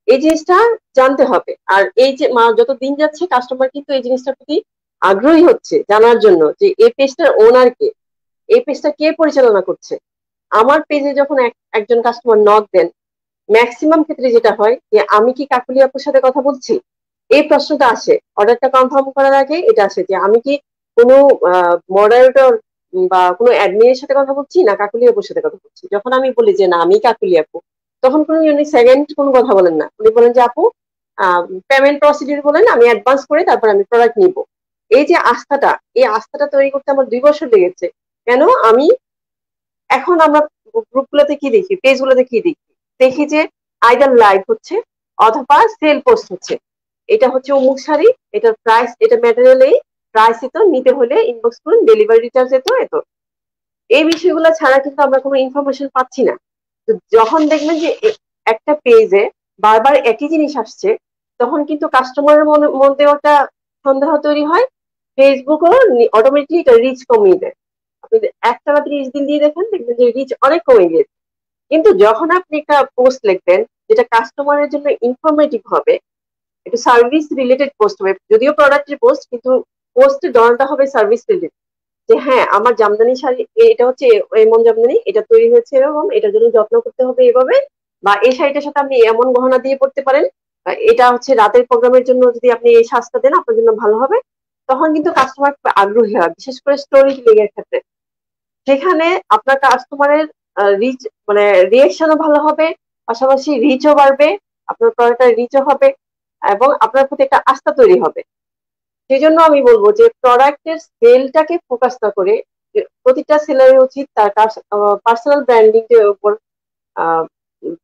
এই জিনিসটা জানতে হবে। আর এই যে যত দিন যাচ্ছে কাস্টমার কিন্তু এই জিনিসটার প্রতি আগ্রহী হচ্ছে জানার জন্য যে এই পেজটার ওনার কে, এই পেজটা কে পরিচালনা করছে। আমার পেজে যখন একজন কাস্টমার নক দেন, ম্যাক্সিমাম ক্ষেত্রে যেটা হয় যে আমি কি কাকুলি আপুর সাথে কথা বলছি, এই প্রশ্নটা আসে অর্ডারটা কনফার্ম করার আগে। এটা আসে যে আমি কি কোনো মডারেটর বা কোনো অ্যাডমিনের সাথে কথা বলছি না কাকুলি আপুর সাথে কথা বলছি। যখন আমি বলি যে না আমি কাকুলি আপু, তখন উনি সেকেন্ড কোনো কথা বলেন না, উনি বলেন যে আপু পেমেন্ট প্রসিডিউর বলেন, আমি অ্যাডভান্স করে তারপর আমি প্রোডাক্ট নিব। এই যে আস্থাটা, এই আস্থাটা তৈরি করতে আমার 2 বছর লেগেছে। কেন? আমি এখন আমরা গ্রুপগুলোতে কি দেখি, পেজগুলোতে কি দেখি, দেখি যে আইদার লাইভ হচ্ছে অথবা সেল পোস্ট হচ্ছে। এটা হচ্ছে অমুক শাড়ি, এটার প্রাইস, এটা ম্যাটেরিয়াল, এই প্রাইস এত, নিতে হলে ইনবক্স করুন, ডেলিভারি চার্জ এত এত। এই বিষয়গুলো ছাড়া কিন্তু আমরা কোনো ইনফরমেশন পাচ্ছি না। তো যখন দেখবেন যে একটা পেজে বারবার একই জিনিস আসছে, তখন কিন্তু কাস্টমারের মধ্যে একটা সন্দেহ তৈরি হয়। ফেসবুকও অটোমেটিকলি এটা রিচ কমিয়ে দেয়। আপনি একটা বা 30 দিন দিয়ে দেখেন, দেখবেন যে রিচ অনেক কমে গিয়েছে। কিন্তু যখন আপনি একটা পোস্ট লিখবেন যেটা কাস্টমারের জন্য ইনফরমেটিভ হবে, একটু সার্ভিস রিলেটেড পোস্ট হবে, যদিও প্রোডাক্টের পোস্ট, কিন্তু পোস্টের ধরনটা হবে সার্ভিস রিলেটেড। যে হ্যাঁ আমার জামদানি শাড়ি এটা হচ্ছে এমন জামদানি, এটা তৈরি হয়েছে এরকম, এটার জন্য যত্ন করতে হবে এভাবে, বা এই শাড়িটার সাথে আপনি এমন গহনা দিয়ে পড়তে পারেন, এটা হচ্ছে রাতের প্রোগ্রামের জন্য যদি আপনি এই সাজটা দেন আপনার জন্য ভালো হবে। তখন কিন্তু কাস্টমার আগ্রহী হয়, বিশেষ করে স্টোরি টেলিং এর ক্ষেত্রে। সেখানে আপনার কাস্টমারের রিচ মানে রিয়েকশনও ভালো হবে, পাশাপাশি রিচও বাড়বে, আপনার প্রোডাক্টের রিচও হবে, এবং আপনার প্রতি একটা আস্থা তৈরি হবে। সেই জন্য আমি বলবো যে প্রোডাক্টের সেলটাকে ফোকাস না করে প্রতিটা সেলারের উচিত তার পার্সোনাল ব্র্যান্ডিং এর উপর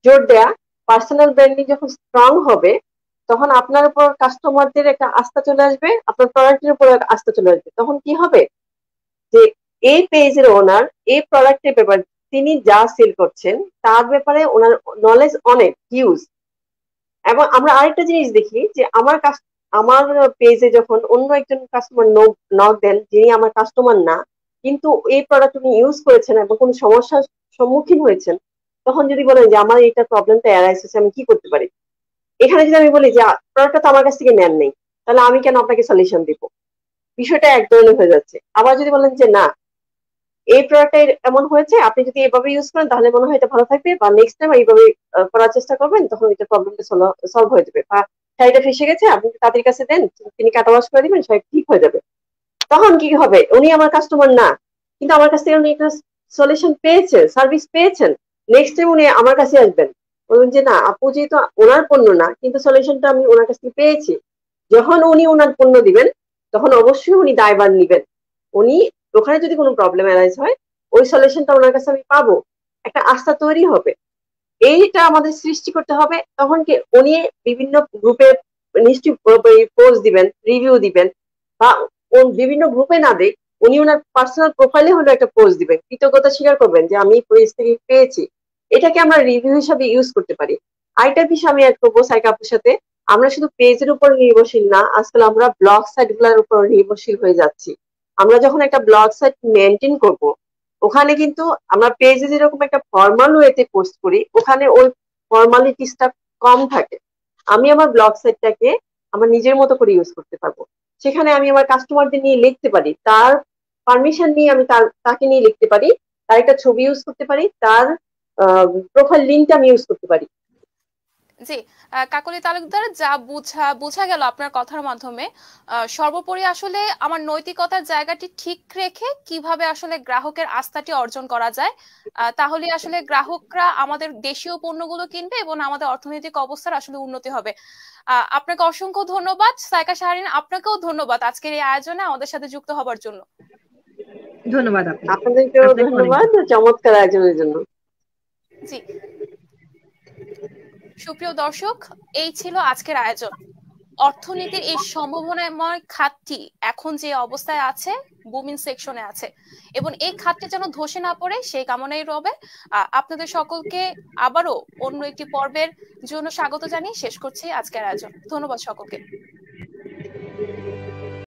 জোর দেয়া। পার্সোনাল ব্র্যান্ডিং যখন স্ট্রং হবে, তখন আপনার উপর কাস্টমারদের একটা আস্থা চলে আসবে, আপনার প্রোডাক্টের উপর আস্থা চলে আসবে। তখন কি হবে যে এই পেজের ওনার এই প্রোডাক্টের ব্যাপারে, তিনি যা সেল করছেন তার ব্যাপারে ওনার নলেজ অনেক হিউজ। এবং আমরা আরেকটা জিনিস দেখি যে আমার পেজে যখন অন্য একজন কাস্টমার নক দেন যিনি আমার কাস্টমার না, কিন্তু এই প্রোডাক্ট উনি ইউজ করেছেন এবং কোনো সমস্যার সম্মুখীন হয়েছেন, তখন যদি বলেন যে আমার এইটা প্রবলেমটা অ্যারাইজ হচ্ছে, আমি কি করতে পারি। এখানে যদি আমি বলি যে প্রোডাক্টটা তো আমার কাছ থেকে নেন নেই, তাহলে আমি কেন আপনাকে সলিউশন দিব, বিষয়টা এক ধরনের হয়ে যাচ্ছে। আবার যদি বলেন যে না এই প্রোডাক্টটা এমন হয়েছে, আপনি যদি এভাবে ইউজ করেন তাহলে মনে হয় এটা ভালো থাকবে, বা নেক্সট টাইম এইভাবে করার চেষ্টা করবেন, তখন এটা প্রবলেমটা সলভ হয়ে যাবে। বা শাড়িটা ফেসে গেছে, আপনি তাদের কাছে দেন, তিনি কাটা ওয়াশ করে দিবেন, শাড়ি ঠিক হয়ে যাবে। তখন কি হবে, উনি আমার কাস্টমার না, কিন্তু আমার কাছ থেকে উনি একটা সলিউশন পেয়েছেন, সার্ভিস পেয়েছেন। নেক্সট টাইম উনি আমার কাছে আসবেন, বলবেন যে না আপু যেহেতু ওনার পণ্য না, কিন্তু সলিউশনটা আমি ওনার কাছ থেকে পেয়েছি। যখন উনি ওনার পণ্য দিবেন, তখন অবশ্যই উনি দায়ভার নিবেন। উনি ওখানে যদি কোনো প্রবলেম অ্যারাইজ হয়, ওই সলিউশনটা ওনার কাছে আমি পাবো, একটা আস্থা তৈরি হবে। এইটা আমাদের সৃষ্টি করতে হবে। তখন কি উনি বিভিন্ন গ্রুপে নিশ্চয়ই পোস্ট দিবেন, রিভিউ দিবেন, বা বিভিন্ন গ্রুপে না দেখ, উনি ওনার পার্সোনাল প্রোফাইলে হলো একটা পোস্ট দিবেন, কৃতজ্ঞতা স্বীকার করবেন যে আমি পেজ থেকে পেয়েছি। এটাকে আমরা রিভিউ হিসাবে ইউজ করতে পারি। আরেকটা বিষয় আমি অ্যাড করবো সাইকা আপুর সাথে, আমরা শুধু পেজের উপর নির্ভরশীল না, আজকাল আমরা ব্লগ সাইট গুলোর উপর নির্ভরশীল হয়ে যাচ্ছি। আমরা যখন একটা ব্লগ সাইট মেনটেন করব, ওখানে কিন্তু আমরা পেজে যেরকম একটা ফর্মাল ওয়েতে পোস্ট করি, ওখানে ওই ফর্মালিটিসটা কম থাকে। আমি আমার ব্লগ সাইটটাকে আমার নিজের মতো করে ইউজ করতে পারবো। সেখানে আমি আমার কাস্টমারদের নিয়ে লিখতে পারি, তার পারমিশন নিয়ে আমি তাকে নিয়ে লিখতে পারি, তার একটা ছবি ইউজ করতে পারি, তার প্রোফাইল লিঙ্কটা আমি ইউজ করতে পারি। জি, কাকলি তালুকদার, যা বোঝা গেল আপনার কথার মাধ্যমে, সর্বোপরি আসলে আমার নৈতিকতার জায়গাটি ঠিক রেখে কিভাবে আসলে গ্রাহকের আস্থাটি অর্জন করা যায়, তাহলে আসলে গ্রাহকরা আমাদের দেশীয় পণ্যগুলো কিনবে এবং আমাদের অর্থনৈতিক অবস্থার আসলে উন্নতি হবে। আপনাকে অসংখ্য ধন্যবাদ সাইকা শাহরিন, আপনাকেও ধন্যবাদ আজকের এই আয়োজনে আমাদের সাথে যুক্ত হবার জন্য। ধন্যবাদ আপনাদেরকেও ধন্যবাদ চমৎকার আয়োজনের জন্য। জি, সুপ্রিয় দর্শক, এই ছিল আজকের আয়োজন। অর্থনীতির এই সম্ভাবনাময় খাতটি এখন যে অবস্থায় আছে, বুমিং সেকশনে আছে, এবং এই খাতটি যেন ধসে না পড়ে সেই কামনাই রবে। আপনাদের সকলকে আবারও অন্য একটি পর্বের জন্য স্বাগত জানিয়ে শেষ করছি আজকের আয়োজন। ধন্যবাদ সকলকে।